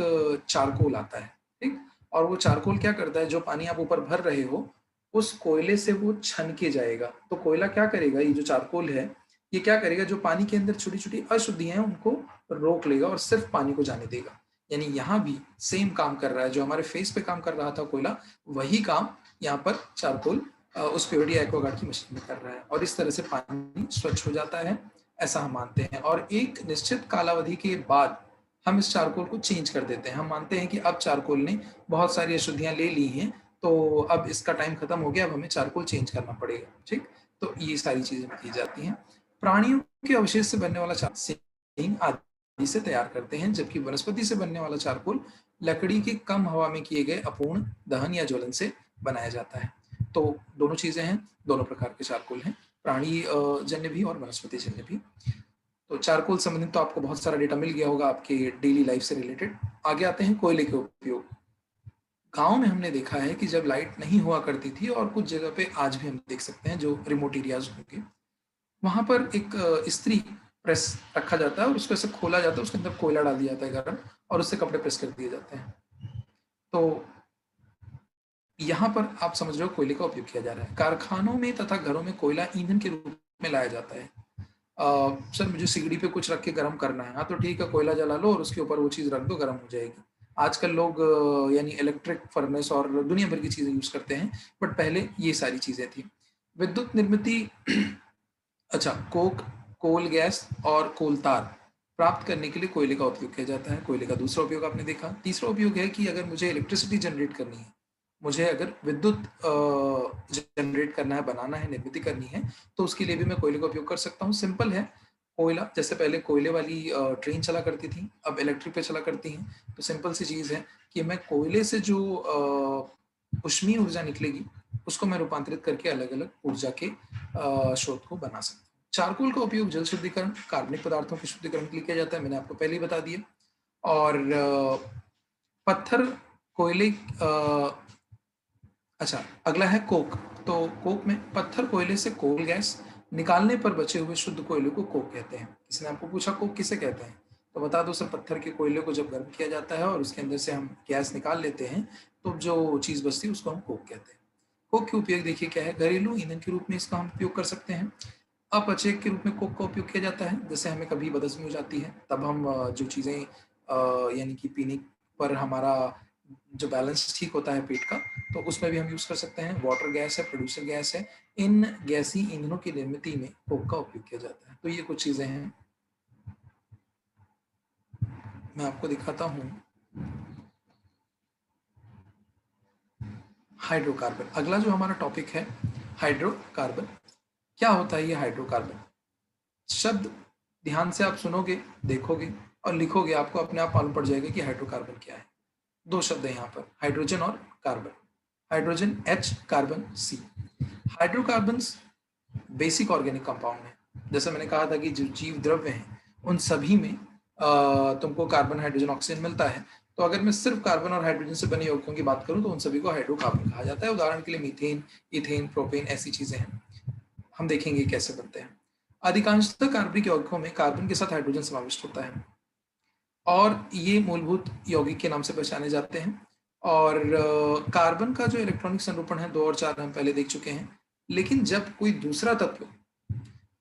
S1: चारकोल आता है, ठीक? और वो चारकोल क्या करता है, जो पानी आप ऊपर भर रहे हो, उस कोयले से वो छन के जाएगा। तो कोयला क्या करेगा, ये जो चारकोल है, ये क्या करेगा, जो पानी के अंदर छोटी-छोटी अशुद्धियाँ हैं, उनको रोक लेगा और सिर्फ पानी को जाने देगा। यानी यहाँ भी सेम काम कर रहा है, जो हमारे फेस पे काम कर रहा था कोयला, वही काम यहाँ पर चारकोल उस प्योरिटी एक्वागार्ड की मशीन में कर रहा है और इस तरह से पानी स्वच्छ हो जाता है, ऐसा हम मानते हैं। और एक निश्चित कालावधि के बाद हम इस चारकोल को चेंज कर देते हैं। हम मानते हैं कि अब चारकोल ने बहुत सारी अशुद्धियाँ ले ली हैं, तो अब इसका टाइम खत्म हो गया, अब हमें चारकोल चेंज करना पड़ेगा, ठीक? तो ये सारी चीज़ें की जाती हैं। प्राणियों के अवशेष से बनने वाला चारकोल आदि से तैयार करते हैं, जबकि वनस्पति से बनने वाला चारकोल लकड़ी के कम हवा में किए गए अपूर्ण दहन या ज्वलन से बनाया जाता है। तो दोनों चीज़ें हैं, दोनों प्रकार के चारकोल हैं, प्राणी जन्य भी और वनस्पति जन्य भी। तो चारकोल संबंधित तो आपको बहुत सारा डेटा मिल गया होगा आपके डेली लाइफ से रिलेटेड। आगे आते हैं कोयले के उपयोग। गाँव में हमने देखा है कि जब लाइट नहीं हुआ करती थी और कुछ जगह पे आज भी हम देख सकते हैं जो रिमोट एरियाज़ होंगे, वहाँ पर एक इस्त्री प्रेस रखा जाता है और उसको ऐसे खोला जाता है, उसके अंदर कोयला डाल दिया जाता है गरम और उससे कपड़े प्रेस कर दिए जाते हैं। तो यहाँ पर आप समझ रहे हो कोयले का उपयोग किया जा रहा है। कारखानों में तथा घरों में कोयला ईंधन के रूप में लाया जाता है। सर मुझे सिगड़ी पे कुछ रख के गरम करना है, हाँ तो ठीक है, कोयला जला लो और उसके ऊपर वो चीज़ रख दो, गरम हो जाएगी। आजकल लोग यानी इलेक्ट्रिक फर्नेस और दुनिया भर की चीज़ें यूज़ करते हैं, बट पहले ये सारी चीज़ें थी। विद्युत निर्मिति अच्छा, कोक, कोल गैस और कोल तार प्राप्त करने के लिए कोयले का उपयोग किया जाता है। कोयले का दूसरा उपयोग आपने देखा। तीसरा उपयोग है कि अगर मुझे इलेक्ट्रिसिटी जनरेट करनी है, मुझे अगर विद्युत जनरेट करना है, बनाना है, निर्मित करनी है, तो उसके लिए भी मैं कोयले का उपयोग कर सकता हूँ। सिंपल है, कोयला जैसे पहले कोयले वाली ट्रेन चला करती थी, अब इलेक्ट्रिक पे चला करती हैं। तो सिंपल सी चीज़ है कि मैं कोयले से जो ऊष्मीय ऊर्जा निकलेगी, उसको मैं रूपांतरित करके अलग-अलग ऊर्जा के स्रोत को बना सकता हूँ। चारकोल का उपयोग जल शुद्धिकरण, कार्बनिक पदार्थों के शुद्धिकरण के लिए किया जाता है, मैंने आपको पहले ही बता दिया। और पत्थर, कोयले अच्छा, अगला है कोक। तो कोक में पत्थर कोयले से कोल गैस निकालने पर बचे हुए शुद्ध कोयले को कोक कहते हैं। किसी ने आपको पूछा कोक किसे कहते हैं? तो बता दो सर, पत्थर के कोयले को जब गर्म किया जाता है और उसके अंदर से हम गैस निकाल लेते हैं, तो जो चीज़ बचती है उसको हम कोक कहते हैं। कोक के उपयोग देखिए क्या है, घरेलू ईंधन के रूप में इसका हम उपयोग कर सकते हैं। अपचय के रूप में कोक का उपयोग किया जाता है, जैसे हमें कभी बदहज़मी हो जाती है, तब हम जो चीज़ें यानी कि पीने पर हमारा जो बैलेंस ठीक होता है पेट का, तो उसमें भी हम यूज़ कर सकते हैं। वाटर गैस है, प्रोड्यूसर गैस है, इन गैसीय ईंधनों की निर्मिति में कोक का उपयोग किया जाता है। तो ये कुछ चीज़ें हैं, मैं आपको दिखाता हूँ। हाइड्रोकार्बन, अगला जो हमारा टॉपिक है हाइड्रोकार्बन। क्या होता है ये हाइड्रोकार्बन? शब्द ध्यान से आप सुनोगे, देखोगे और लिखोगे, आपको अपने आप मालूम पड़ जाएगा कि हाइड्रोकार्बन क्या है। दो शब्द है यहाँ पर, हाइड्रोजन और carbon. Hydrogen H, carbon C। Hydrocarbons basic organic compound है, जैसे मैंने कहा था कि जो जीव द्रव्य हैं उन सभी में तुमको कार्बन, हाइड्रोजन, ऑक्सीजन मिलता है। तो अगर मैं सिर्फ कार्बन और हाइड्रोजन से बने यौगिकों की बात करूं तो उन सभी को हाइड्रोकार्बन कहा जाता है। उदाहरण के लिए मीथेन, इथेन, प्रोपेन, ऐसी चीजें हैं। हम देखेंगे कैसे बनते हैं। अधिकांशतः कार्बनिक यौगिकों में कार्बन के साथ हाइड्रोजन समाविष्ट होता है और ये मूलभूत यौगिक के नाम से पहचाने जाते हैं। और कार्बन का जो इलेक्ट्रॉनिक संरूपण है 2 और 4 हम पहले देख चुके हैं। लेकिन जब कोई दूसरा तत्व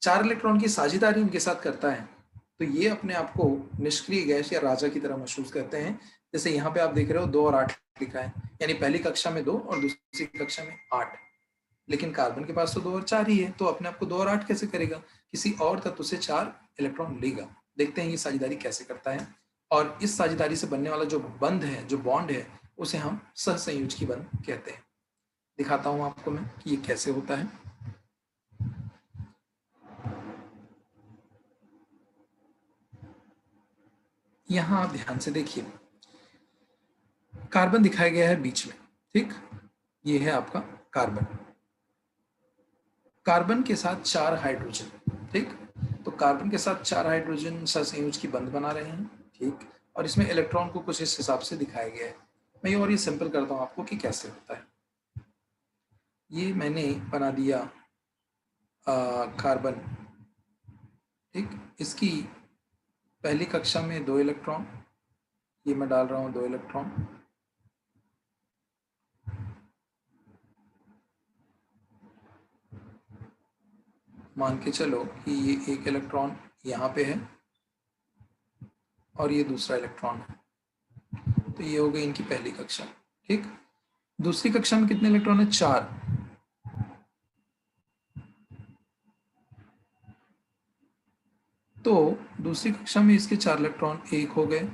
S1: 4 इलेक्ट्रॉन की साझेदारी इनके साथ करता है तो ये अपने आप को निष्क्रिय गैस या राजा की तरह महसूस करते हैं। जैसे यहाँ पे आप देख रहे हो 2 और 8 लिखा है, यानी पहली कक्षा में 2 और दूसरी कक्षा में 8। लेकिन कार्बन के पास तो 2 और 4 ही है, तो अपने आप को 2 और 8 कैसे करेगा? किसी और तत्व से 4 इलेक्ट्रॉन लेगा। देखते हैं ये साझेदारी कैसे करता है। और इस साझेदारी से बनने वाला जो बंध है, जो बॉन्ड है, उसे हम सहसंयोजकी बंध कहते हैं। दिखाता हूं आपको मैं कि ये कैसे होता है। यहां आप ध्यान से देखिए, कार्बन दिखाया गया है बीच में, ठीक? ये है आपका कार्बन, कार्बन के साथ 4 हाइड्रोजन, ठीक? तो कार्बन के साथ 4 हाइड्रोजन सहसंयोजकी बंध बना रहे हैं, ठीक? और इसमें इलेक्ट्रॉन को कुछ इस हिसाब से दिखाया गया है। मैं और ये सिंपल करता हूं आपको कि कैसे होता है। ये मैंने बना दिया कार्बन, ठीक? इसकी पहली कक्षा में 2 इलेक्ट्रॉन, ये मैं डाल रहा हूं 2 इलेक्ट्रॉन, मान के चलो कि ये 1 इलेक्ट्रॉन यहाँ पे है और ये दूसरा इलेक्ट्रॉन है। तो ये हो गई इनकी पहली कक्षा, ठीक? दूसरी कक्षा में कितने इलेक्ट्रॉन है? 4। तो दूसरी कक्षा में इसके 4 इलेक्ट्रॉन 1 हो गए।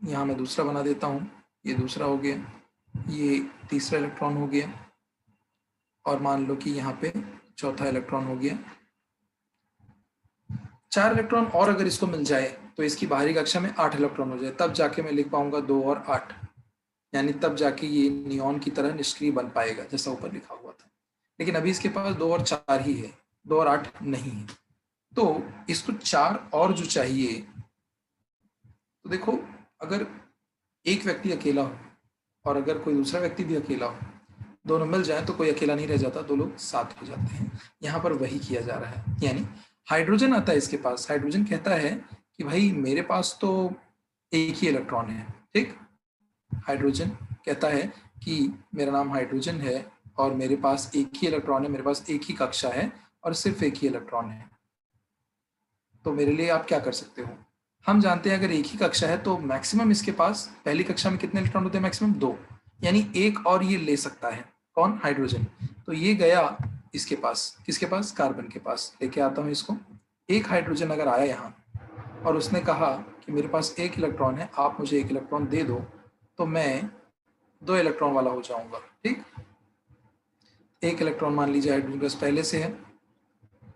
S1: यहाँ मैं दूसरा बना देता हूँ, ये दूसरा हो गया, ये तीसरा इलेक्ट्रॉन हो गया और मान लो कि यहाँ पे चौथा इलेक्ट्रॉन हो गया। 4 इलेक्ट्रॉन और अगर इसको मिल जाए तो इसकी बाहरी कक्षा में 8 इलेक्ट्रॉन हो जाए, तब जाके मैं लिख पाऊंगा 2 और 8, यानी तब जाके ये नियॉन की तरह निष्क्रिय बन पाएगा जैसा ऊपर लिखा हुआ था। लेकिन अभी इसके पास 2 और 4 ही है, 2 और 8 नहीं है। तो इसको 4 और जो चाहिए, तो देखो अगर एक व्यक्ति अकेला हो और अगर कोई दूसरा व्यक्ति भी अकेला हो, दोनों मिल जाए तो कोई अकेला नहीं रह जाता, 2 लोग साथ हो जाते हैं। यहाँ पर वही किया जा रहा है, यानी हाइड्रोजन आता है इसके पास, हाइड्रोजन कहता है कि भाई मेरे पास तो एक ही इलेक्ट्रॉन है, ठीक? हाइड्रोजन कहता है कि मेरा नाम हाइड्रोजन है और मेरे पास एक ही इलेक्ट्रॉन है, मेरे पास एक ही कक्षा है और सिर्फ एक ही इलेक्ट्रॉन है। तो मेरे लिए आप क्या कर सकते हो? हम जानते हैं अगर एक ही कक्षा है तो मैक्सिमम इसके पास पहली कक्षा में कितने इलेक्ट्रॉन होते हैं? मैक्सिमम 2, यानी एक और ये ले सकता है। कौन? हाइड्रोजन। तो ये गया इसके पास, किसके पास? कार्बन के पास। लेके आता हूं इसको। एक हाइड्रोजन अगर आया यहाँ और उसने कहा कि मेरे पास एक इलेक्ट्रॉन है, आप मुझे एक इलेक्ट्रॉन दे दो, तो मैं 2 इलेक्ट्रॉन वाला हो जाऊंगा, ठीक? एक इलेक्ट्रॉन मान लीजिए हाइड्रोजन के पास पहले से है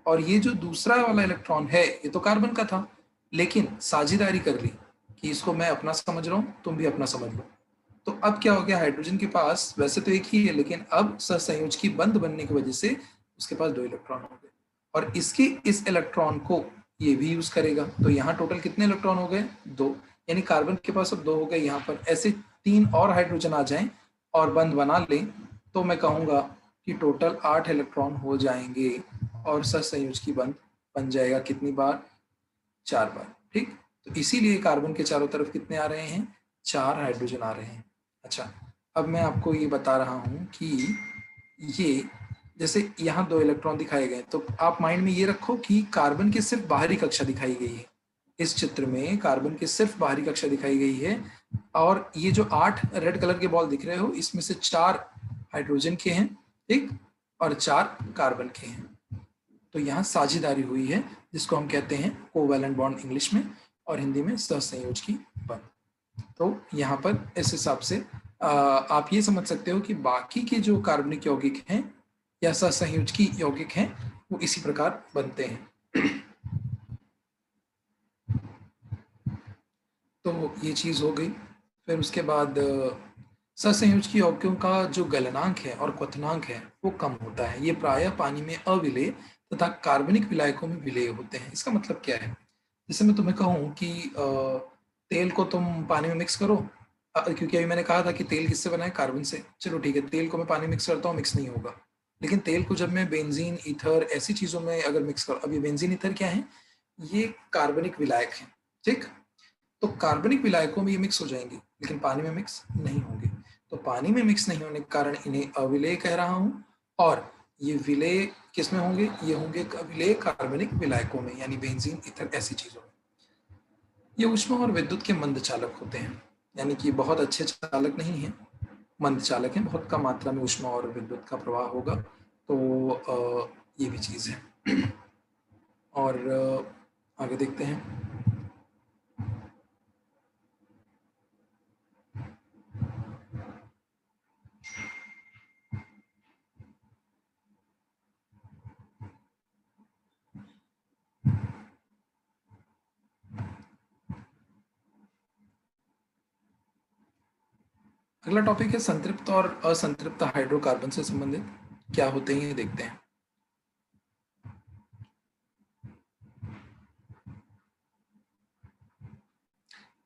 S1: और ये जो दूसरा वाला इलेक्ट्रॉन है ये तो कार्बन का था, लेकिन साझेदारी कर ली कि इसको मैं अपना समझ रहा हूं, तुम भी अपना समझ लो। तो अब क्या हो गया? हाइड्रोजन के पास वैसे तो एक ही है, लेकिन अब सहसंयोजकी बंध बनने की वजह से उसके पास 2 इलेक्ट्रॉन हो गए और इसके इस इलेक्ट्रॉन को ये भी यूज करेगा। तो यहाँ टोटल कितने इलेक्ट्रॉन हो गए? 2, यानी कार्बन के पास अब 2 हो गए। यहाँ पर ऐसे 3 और हाइड्रोजन आ जाएं और बंध बना लें तो मैं कहूंगा कि टोटल 8 इलेक्ट्रॉन हो जाएंगे और सहसंयोजकी बंध बन जाएगा। कितनी बार? 4 बार, ठीक? तो इसीलिए कार्बन के चारों तरफ कितने आ रहे हैं? 4 हाइड्रोजन आ रहे हैं। अच्छा, अब मैं आपको ये बता रहा हूं कि ये जैसे यहाँ 2 इलेक्ट्रॉन दिखाए गए, तो आप माइंड में ये रखो कि कार्बन की सिर्फ बाहरी कक्षा दिखाई गई है। इस चित्र में कार्बन की सिर्फ बाहरी कक्षा दिखाई गई है और ये जो 8 रेड कलर के बॉल दिख रहे हो, इसमें से 4 हाइड्रोजन के हैं, ठीक? और 4 कार्बन के हैं। तो यहाँ साझेदारी हुई है जिसको हम कहते हैं कोवैलेंट बॉन्ड इंग्लिश में, और हिंदी में सहसंयोजकी बंध। तो यहाँ पर इस हिसाब से आप ये समझ सकते हो कि बाकी के जो कार्बनिक यौगिक हैं या सहसंयोजकी यौगिक हैं वो इसी प्रकार बनते हैं। तो ये चीज हो गई। फिर उसके बाद सहसंयोजकी यौगिकों का जो गलनांक है और क्वथनांक है वो कम होता है। ये प्रायः पानी में अविलेय तथा कार्बनिक विलायकों में विलेय होते हैं। इसका मतलब क्या है? जैसे मैं तुम्हें कहूँ कि तेल को तुम पानी में मिक्स करो, क्योंकि अभी मैंने कहा था कि तेल किससे बना है? कार्बन से। चलो ठीक है, तेल को मैं पानी मिक्स करता हूँ, मिक्स नहीं होगा। लेकिन तेल को जब मैं बेंजीन, ईथर ऐसी चीज़ों में अगर मिक्स करूँ, अब ये बेंजीन, ईथर क्या है? ये कार्बनिक विलायक हैं, ठीक? तो कार्बनिक विलायकों में ये मिक्स हो जाएंगे, लेकिन पानी में मिक्स नहीं होंगे। तो पानी में मिक्स नहीं होने के कारण इन्हें अविलेय कह रहा हूँ। और ये विलेय किस में होंगे? ये होंगे अविलेय कार्बनिक विलायकों में, यानी बेंजीन, ईथर ऐसी चीज़ों में। ये ऊष्मा और विद्युत के मंद चालक होते हैं, यानी कि बहुत अच्छे चालक नहीं हैं, मंद चालक हैं, बहुत कम मात्रा में ऊष्मा और विद्युत का प्रवाह होगा। तो ये भी चीज़ है। और आगे देखते हैं। अगला टॉपिक है संतृप्त और असंतृप्त हाइड्रोकार्बन से संबंधित क्या होते हैं, ये देखते हैं।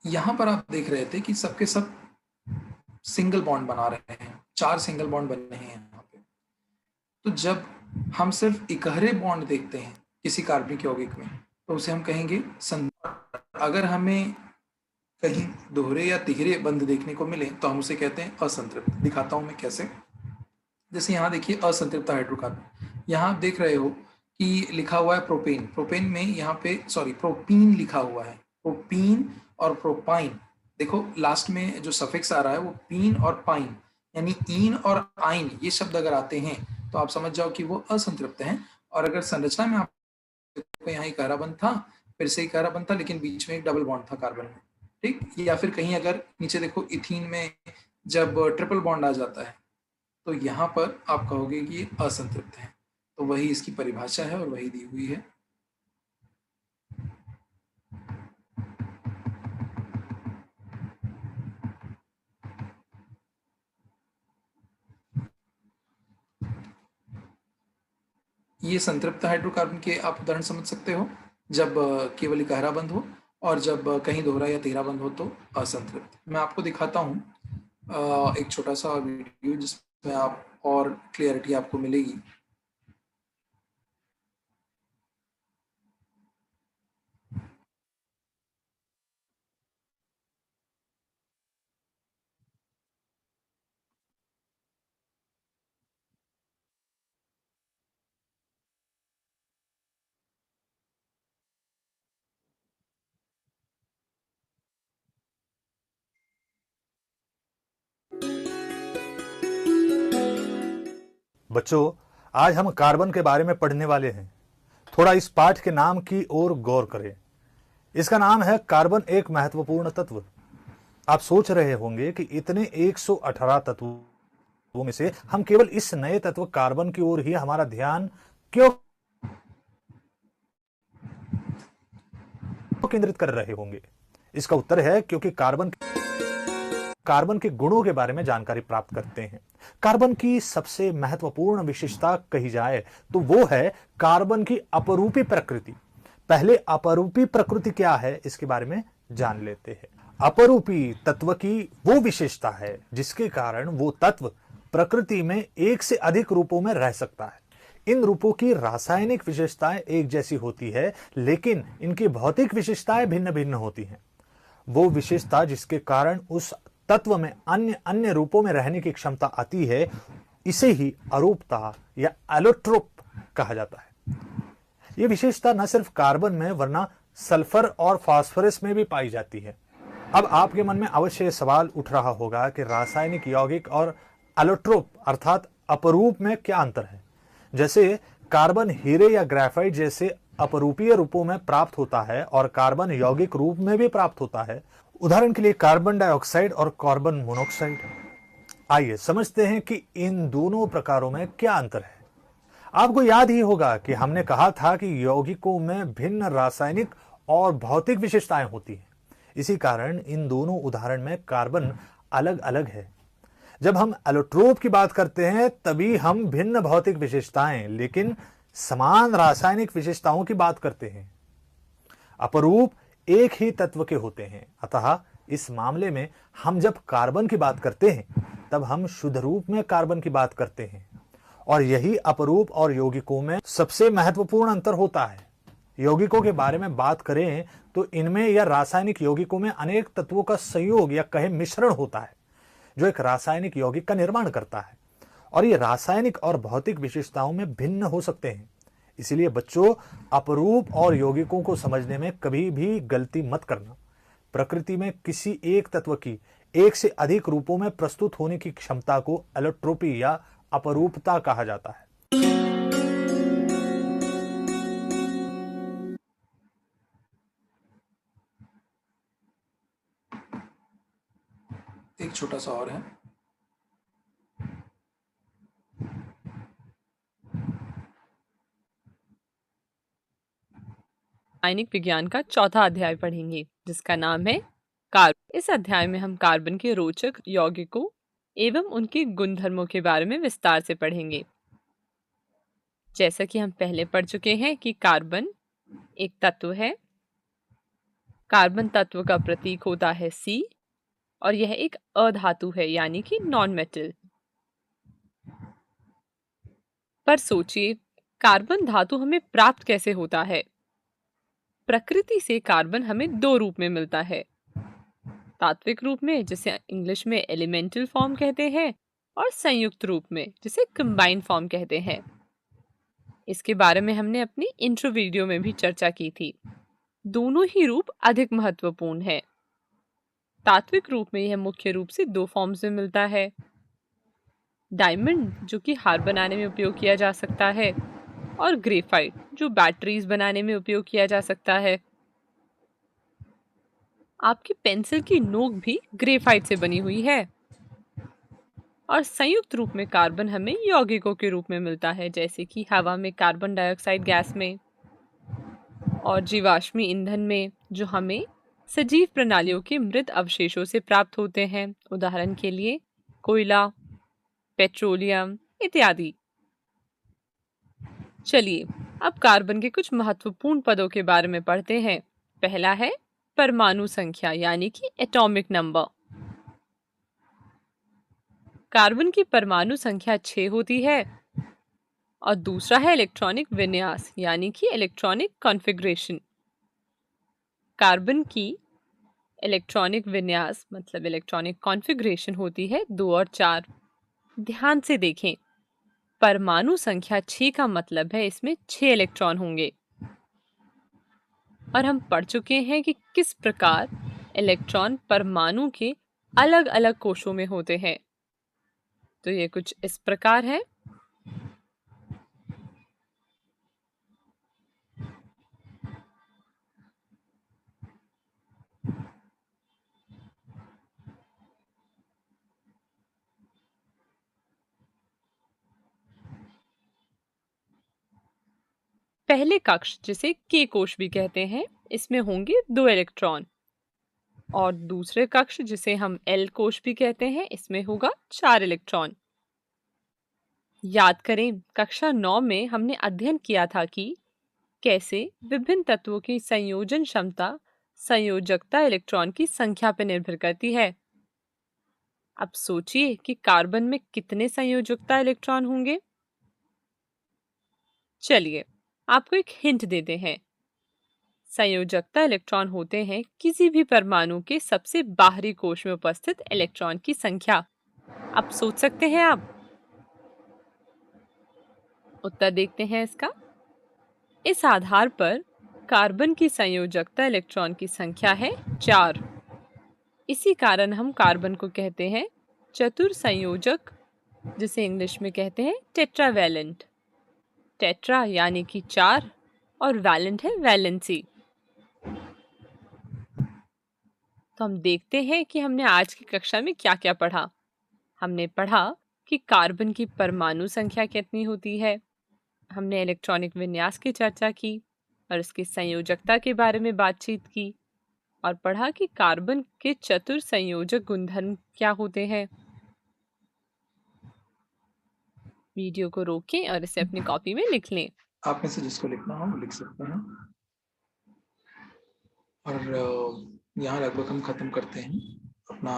S1: यहां पर आप देख रहे थे कि सबके सब सिंगल बॉन्ड बना रहे हैं, 4 सिंगल बॉन्ड बने हैं यहाँ पे। तो जब हम सिर्फ इकहरे बॉन्ड देखते हैं किसी कार्बनिक यौगिक में, तो उसे हम कहेंगे संतृप्त। अगर हमें कहीं दोहरे या तिहरे बंध देखने को मिले तो हम उसे कहते हैं असंतृप्त। दिखाता हूं मैं कैसे। जैसे यहाँ देखिए असंतृप्त हाइड्रोकार्बन, यहाँ आप देख रहे हो कि लिखा हुआ है प्रोपेन। प्रोपेन में यहाँ पे प्रोपीन लिखा हुआ है। प्रोपीन और प्रोपाइन, देखो लास्ट में जो सफिक्स आ रहा है वो पीन और पाइन, यानी ईन और आइन ये शब्द अगर आते हैं तो आप समझ जाओ कि वो असंतृप्त हैं। और अगर संरचना में आप यहाँ इकहरा बंध था, फिर से इकहरा बंध था, लेकिन बीच में एक डबल बॉन्ड था कार्बन में, ठीक। या फिर कहीं अगर नीचे देखो इथीन में जब ट्रिपल बॉन्ड आ जाता है तो यहाँ पर आप कहोगे कि ये असंतृप्त है। तो वही इसकी परिभाषा है और वही दी हुई है। ये संतृप्त हाइड्रोकार्बन के आप उदाहरण समझ सकते हो, जब केवल इकहरा बंध हो, और जब कहीं दोहरा या तिहरा बंध हो तो असंतृप्त। मैं आपको दिखाता हूँ एक छोटा सा वीडियो जिसमें आप और क्लियरिटी आपको मिलेगी।
S2: बच्चों, आज हम कार्बन के बारे में पढ़ने वाले हैं। थोड़ा इस पाठ के नाम की ओर गौर करें। इसका नाम है कार्बन एक महत्वपूर्ण तत्व। आप सोच रहे होंगे कि इतने 118 तत्वों में से हम केवल इस नए तत्व कार्बन की ओर ही हमारा ध्यान क्यों केंद्रित कर रहे होंगे। इसका उत्तर है क्योंकि कार्बन के गुणों के बारे में जानकारी प्राप्त करते हैं। कार्बन की सबसे महत्वपूर्ण विशेषता कही जाए तो वो है कार्बन की अपरूपी प्रकृति। पहले अपरूपी प्रकृति क्या है इसके बारे में जान लेते हैं। अपरूपी तत्व की वो विशेषता है जिसके कारण वो तत्व प्रकृति में एक से अधिक रूपों में रह सकता है। इन रूपों की रासायनिक विशेषताएं एक जैसी होती है, लेकिन इनकी भौतिक विशेषताएं भिन्न भिन्न होती हैं। वो विशेषता जिसके कारण उस तत्व में अन्य अन्य रूपों में रहने की क्षमता आती है, इसे ही अरूपता या एलोट्रोप कहा जाता है। ये विशेषता न सिर्फ कार्बन में वरना सल्फर और फास्फोरस में भी पाई जाती है। अब आपके मन में अवश्य सवाल उठ रहा होगा कि रासायनिक यौगिक और एलोट्रोप अर्थात अपरूप में क्या अंतर है। जैसे कार्बन हीरे या ग्रेफाइट जैसे अपरूपीय रूपों में प्राप्त होता है और कार्बन यौगिक रूप में भी प्राप्त होता है। उदाहरण के लिए कार्बन डाइऑक्साइड और कार्बन मोनोऑक्साइड। आइए समझते हैं कि इन दोनों प्रकारों में क्या अंतर है। आपको याद ही होगा कि हमने कहा था कि यौगिकों में भिन्न रासायनिक और भौतिक विशेषताएं होती हैं। इसी कारण इन दोनों उदाहरण में कार्बन अलग अलग है। जब हम एलोट्रोप की बात करते हैं तभी हम भिन्न भौतिक विशेषताएं लेकिन समान रासायनिक विशेषताओं की बात करते हैं। अपरूप एक ही तत्व के होते हैं, अतः इस मामले में हम जब कार्बन की बात करते हैं तब हम शुद्ध रूप में कार्बन की बात करते हैं, और यही अपरूप और यौगिकों में सबसे महत्वपूर्ण अंतर होता है। यौगिकों के बारे में बात करें तो इनमें या रासायनिक यौगिकों में अनेक तत्वों का संयोग या कहे मिश्रण होता है जो एक रासायनिक यौगिक का निर्माण करता है, और ये रासायनिक और भौतिक विशेषताओं में भिन्न हो सकते हैं। इसलिए बच्चों, अपरूप और यौगिकों को समझने में कभी भी गलती मत करना। प्रकृति में किसी एक तत्व की एक से अधिक रूपों में प्रस्तुत होने की क्षमता को एलोट्रोपी या अपरूपता कहा जाता है।
S1: एक छोटा सा और है।
S3: रासायनिक विज्ञान का चौथा अध्याय पढ़ेंगे जिसका नाम है कार्बन। इस अध्याय में हम कार्बन के रोचक यौगिकों एवं उनके गुणधर्मों के बारे में विस्तार से पढ़ेंगे। जैसा कि हम पहले पढ़ चुके हैं कि कार्बन एक तत्व है। कार्बन तत्व का प्रतीक होता है C और यह एक अधातु है यानी कि नॉन मेटल। पर सोचिए, कार्बन धातु हमें प्राप्त कैसे होता है? प्रकृति से कार्बन हमें दो रूप में मिलता है, तात्विक रूप में जिसे इंग्लिश में एलिमेंटल फॉर्म कहते हैं और संयुक्त रूप में जिसे कंबाइंड फॉर्म कहते हैं। इसके बारे में हमने अपनी इंट्रो वीडियो में भी चर्चा की थी। दोनों ही रूप अधिक महत्वपूर्ण है। तात्विक रूप में यह मुख्य रूप से दो फॉर्म्स में मिलता है, डायमंड जो कि हार बनाने में उपयोग किया जा सकता है और ग्रेफाइट जो बैटरीज बनाने में उपयोग किया जा सकता है। आपकी पेंसिल की नोक भी ग्रेफाइट से बनी हुई है। और संयुक्त रूप में कार्बन हमें यौगिकों के रूप में मिलता है, जैसे कि हवा में कार्बन डाइऑक्साइड गैस में और जीवाश्मी ईंधन में जो हमें सजीव प्रणालियों के मृत अवशेषों से प्राप्त होते हैं, उदाहरण के लिए कोयला, पेट्रोलियम इत्यादि। चलिए अब कार्बन के कुछ महत्वपूर्ण पदों के बारे में पढ़ते हैं। पहला है परमाणु संख्या यानी कि एटॉमिक नंबर। कार्बन की परमाणु संख्या 6 होती है। और दूसरा है इलेक्ट्रॉनिक विन्यास यानी कि इलेक्ट्रॉनिक कॉन्फ़िगरेशन। कार्बन की इलेक्ट्रॉनिक विन्यास मतलब इलेक्ट्रॉनिक कॉन्फ़िगरेशन होती है 2 और 4। ध्यान से देखें, परमाणु संख्या 6 का मतलब है इसमें 6 इलेक्ट्रॉन होंगे। और हम पढ़ चुके हैं कि किस प्रकार इलेक्ट्रॉन परमाणु के अलग अलग कोशों में होते हैं। तो ये कुछ इस प्रकार है। पहले कक्ष जिसे के कोश भी कहते हैं, इसमें होंगे 2 इलेक्ट्रॉन। और दूसरे कक्ष जिसे हम एल कोश भी कहते हैं, इसमें होगा 4 इलेक्ट्रॉन। याद करें, कक्षा 9 में हमने अध्ययन किया था कि कैसे विभिन्न तत्वों की संयोजन क्षमता संयोजकता इलेक्ट्रॉन की संख्या पर निर्भर करती है। अब सोचिए कि कार्बन में कितने संयोजकता इलेक्ट्रॉन होंगे। चलिए आपको एक हिंट देते हैं। संयोजकता इलेक्ट्रॉन होते हैं किसी भी परमाणु के सबसे बाहरी कोश में उपस्थित इलेक्ट्रॉन की संख्या। अब सोच सकते हैं आप। उत्तर देखते हैं इसका। इस आधार पर कार्बन की संयोजकता इलेक्ट्रॉन की संख्या है 4। इसी कारण हम कार्बन को कहते हैं चतुर संयोजक, जिसे इंग्लिश में कहते हैं टेट्रावैलेंट। टेट्रा यानी कि 4 और वैलेंट है वैलेंसी। तो हम देखते हैं कि हमने आज की कक्षा में क्या क्या पढ़ा। हमने पढ़ा कि कार्बन की परमाणु संख्या कितनी होती है, हमने इलेक्ट्रॉनिक विन्यास की चर्चा की और इसकी संयोजकता के बारे में बातचीत की, और पढ़ा कि कार्बन के चतुर संयोजक गुणधर्म क्या होते हैं। वीडियो को रोकें और इसे अपनी कॉपी में लिख लें।
S1: आप में से जिसको लिखना हो वो लिख सकते हैं। और यहाँ लगभग हम खत्म करते हैं अपना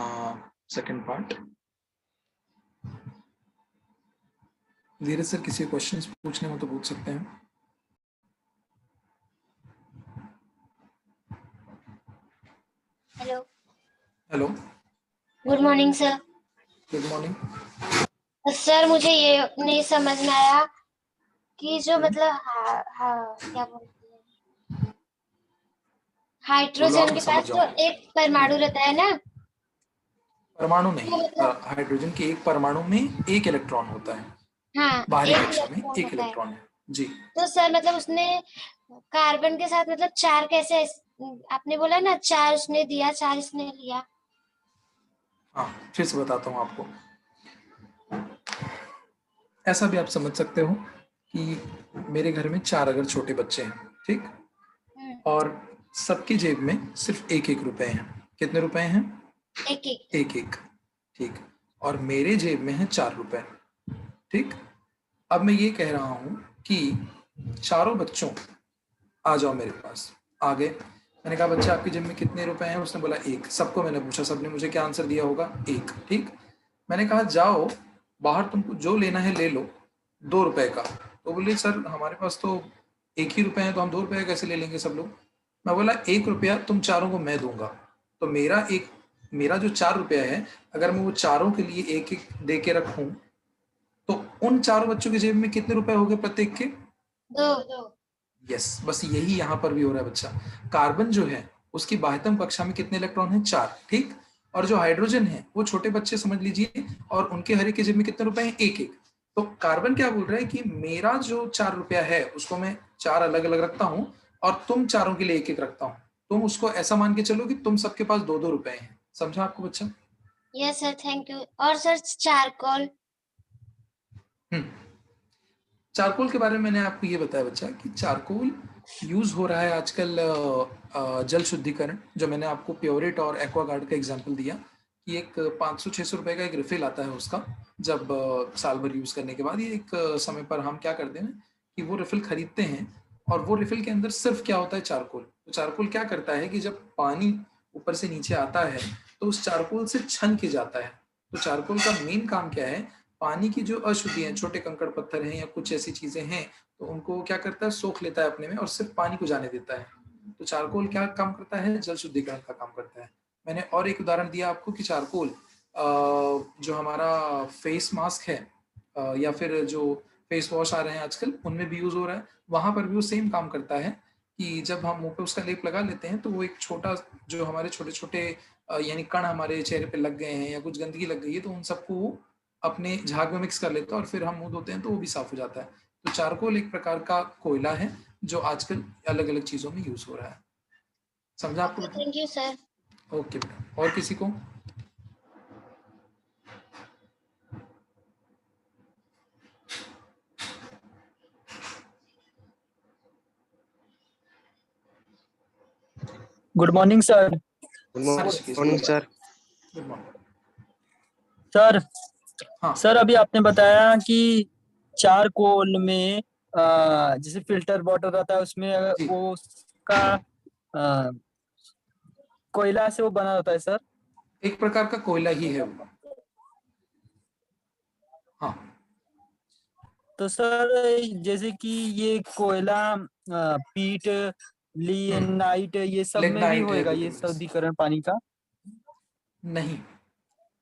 S1: सेकंड पार्ट। धीरे सर, किसी क्वेश्चंस पूछने हो तो पूछ सकते हैं।
S4: Hello,
S1: hello,
S4: good morning sir.
S1: Good morning.
S4: Sir मुझे ये नहीं समझ में आया कि जो मतलब क्या बोलते हैं,
S1: बोलो, आप
S4: हाइड्रोजन
S1: मैं
S4: के
S1: समझ
S4: पास जो
S1: जाऊँ।
S4: एक परमाणु रहता है ना,
S1: परमाणु नहीं,
S4: तो मतलब
S1: हाइड्रोजन के एक परमाणु में एक इलेक्ट्रॉन होता है।
S4: हाँ,
S1: बाहरी
S4: एक
S1: कक्षा में
S4: इलेक्ट्रॉन
S1: एक
S4: होता है।
S1: इलेक्ट्रॉन है जी।
S4: तो सर मतलब उसने कार्बन के साथ मतलब चार कैसे, आपने बोला ना चार उसने दिया चार इसने लिया।
S1: हाँ, फिर से बताता हूँ आपको। ऐसा भी आप समझ सकते हो कि मेरे घर में 4 अगर छोटे बच्चे हैं, ठीक, और सबकी जेब में सिर्फ 1-1 रुपए हैं। कितने रुपए हैं?
S4: एक एक।
S1: 1-1, ठीक। और मेरे जेब में है 4 रुपए, ठीक। अब मैं ये कह रहा हूँ कि चारों बच्चों, आ जाओ मेरे पास। आ गए। मैंने कहा बच्चा आपकी जेब में कितने रुपए हैं? उसने बोला 1। सबको मैंने पूछा, सबने मुझे क्या आंसर दिया होगा? 1, ठीक। मैंने कहा जाओ बाहर, तुमको जो लेना है ले लो, 2 रुपए का। तो बोले सर हमारे पास तो 1 ही रुपए हैं, तो हम 2 रुपए कैसे ले लेंगे सब लोग? मैं बोला 1 रुपया तुम चारों को मैं दूंगा, तो मेरा जो 4 रुपया है, अगर मैं वो चारों के लिए 1-1 दे के रखूं, तो उन चारों बच्चों की जेब में कितने रुपए हो गए प्रत्येक के?
S4: दो।
S1: यस, बस यही यहाँ पर भी हो रहा है बच्चा। कार्बन जो है उसकी बाह्यतम कक्षा में कितने इलेक्ट्रॉन हैं? 4, ठीक। और जो हाइड्रोजन है वो छोटे बच्चे समझ लीजिए, और उनके हर एक के जेब में कितने रुपए हैं? 1-1। तो कार्बन क्या बोल रहा है कि मेरा जो 4 रुपया है उसको मैं 4 अलग अलग रखता हूँ, और तुम चारों के लिए 1-1 रखता हूँ। तुम उसको ऐसा मान के चलो कि तुम सबके पास 2-2 रुपए हैं। समझा आपको बच्चा?
S4: Yes sir, thank you. और सर चारकोल?
S1: चारकोल के बारे में मैंने आपको ये बताया बच्चा कि चारकोल यूज हो रहा है आजकल जल शुद्धिकरण। जो मैंने आपको प्योरेट और एक्वागार्ड का एग्जांपल दिया कि एक 500-600 रुपए का एक रिफिल आता है उसका, जब साल भर यूज करने के बाद ये एक समय पर हम क्या करते हैं कि वो रिफिल खरीदते हैं, और वो रिफिल के अंदर सिर्फ क्या होता है? चारकोल। तो चारकोल क्या करता है कि जब पानी ऊपर से नीचे आता है तो उस चारकोल से छन के जाता है। तो चारकोल का मेन काम क्या है? पानी की जो अशुद्धियां, छोटे कंकड़ पत्थर हैं या कुछ ऐसी चीजें हैं, तो उनको क्या करता है? सोख लेता है अपने में और सिर्फ पानी को जाने देता है। तो चारकोल क्या काम करता है? जल शुद्धिकरण का काम करता है। मैंने और एक उदाहरण दिया आपको कि चारकोल जो हमारा फेस मास्क है, या फिर जो फेस वॉश आ रहे हैं आजकल उनमें भी यूज हो रहा है, वहां पर भी वो सेम काम करता है कि जब हम मुंह पे उसका लेप लगा लेते हैं तो वो एक छोटा, जो हमारे छोटे छोटे यानी कण हमारे चेहरे पे लग गए हैं या कुछ गंदगी लग गई है, तो उन सबको वो अपने झाग में मिक्स कर लेता है और फिर हम मुंह धोते हैं तो वो भी साफ हो जाता है। तो चारकोल एक प्रकार का कोयला है जो आजकल अलग अलग चीजों में यूज हो रहा है। समझा आपको
S4: ओके,
S1: बेटा?
S4: Thank you sir.
S1: ओके बेटा, और किसी को?
S5: Good morning sir.
S6: गुड
S1: हाँ Rishikesh,
S6: morning sir.
S1: Good morning.
S5: Sir
S1: हाँ
S5: सर अभी आपने बताया कि चार कोल में जैसे फिल्टर वाटर रहता है उसमें
S1: जी,
S5: वो उसका अ, कोयला से वो बना होता है सर।
S1: एक प्रकार का कोयला ही है वो। हाँ,
S5: तो सर जैसे कि ये कोयला पीट लियनाइट ये सब में भी
S1: लिग्नाइट है
S5: होएगा ये
S1: बिटुमिनस।
S5: शुद्धिकरण पानी का?
S1: नहीं,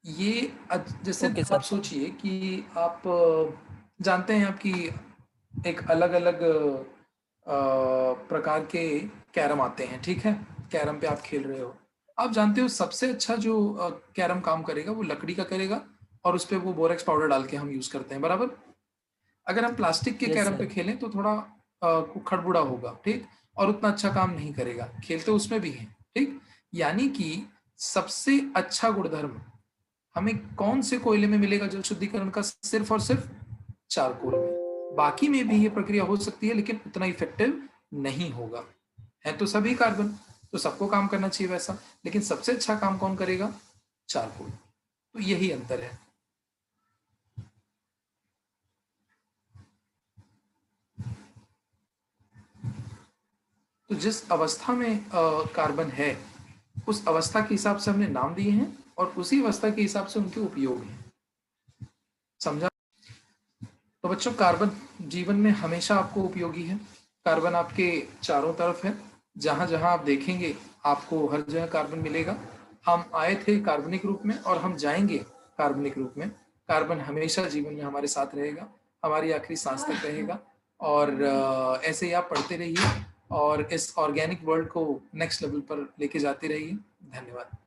S1: ये जैसे
S5: ओके
S1: आप
S5: सर।
S1: सोचिए कि आप जानते हैं आपकी एक अलग अलग प्रकार के कैरम आते हैं, ठीक है? कैरम पे आप खेल रहे हो, आप जानते हो सबसे अच्छा जो कैरम काम करेगा वो लकड़ी का करेगा, और उस पर वो बोरेक्स पाउडर डाल के हम यूज करते हैं, बराबर। अगर हम प्लास्टिक के
S5: यस
S1: कैरम पे
S5: सर।
S1: खेलें तो थोड़ा खड़बुड़ा होगा, ठीक, और उतना अच्छा काम नहीं करेगा। खेलते उसमें भी हैं, ठीक। यानी कि सबसे अच्छा गुणधर्म हमें कौन से कोयले में मिलेगा जल शुद्धिकरण का? सिर्फ और सिर्फ चारकोल में। बाकी में भी ये प्रक्रिया हो सकती है लेकिन उतना इफेक्टिव नहीं होगा। है तो सभी कार्बन, तो सबको काम करना चाहिए वैसा, लेकिन सबसे अच्छा काम कौन करेगा? चारकोल। तो यही अंतर है। तो जिस अवस्था में कार्बन है उस अवस्था के हिसाब से हमने नाम दिए हैं और उसी अवस्था के हिसाब से उनके उपयोग हैं। समझा? तो बच्चों, कार्बन जीवन में हमेशा आपको उपयोगी है। कार्बन आपके चारों तरफ है, जहां जहां आप देखेंगे आपको हर जगह कार्बन मिलेगा। हम आए थे कार्बनिक रूप में और हम जाएंगे कार्बनिक रूप में। कार्बन हमेशा जीवन में हमारे साथ रहेगा, हमारी आखिरी सांस तक रहेगा। और ऐसे ही आप पढ़ते रहिए और इस ऑर्गेनिक वर्ल्ड को नेक्स्ट लेवल पर लेके जाते रहिए। धन्यवाद।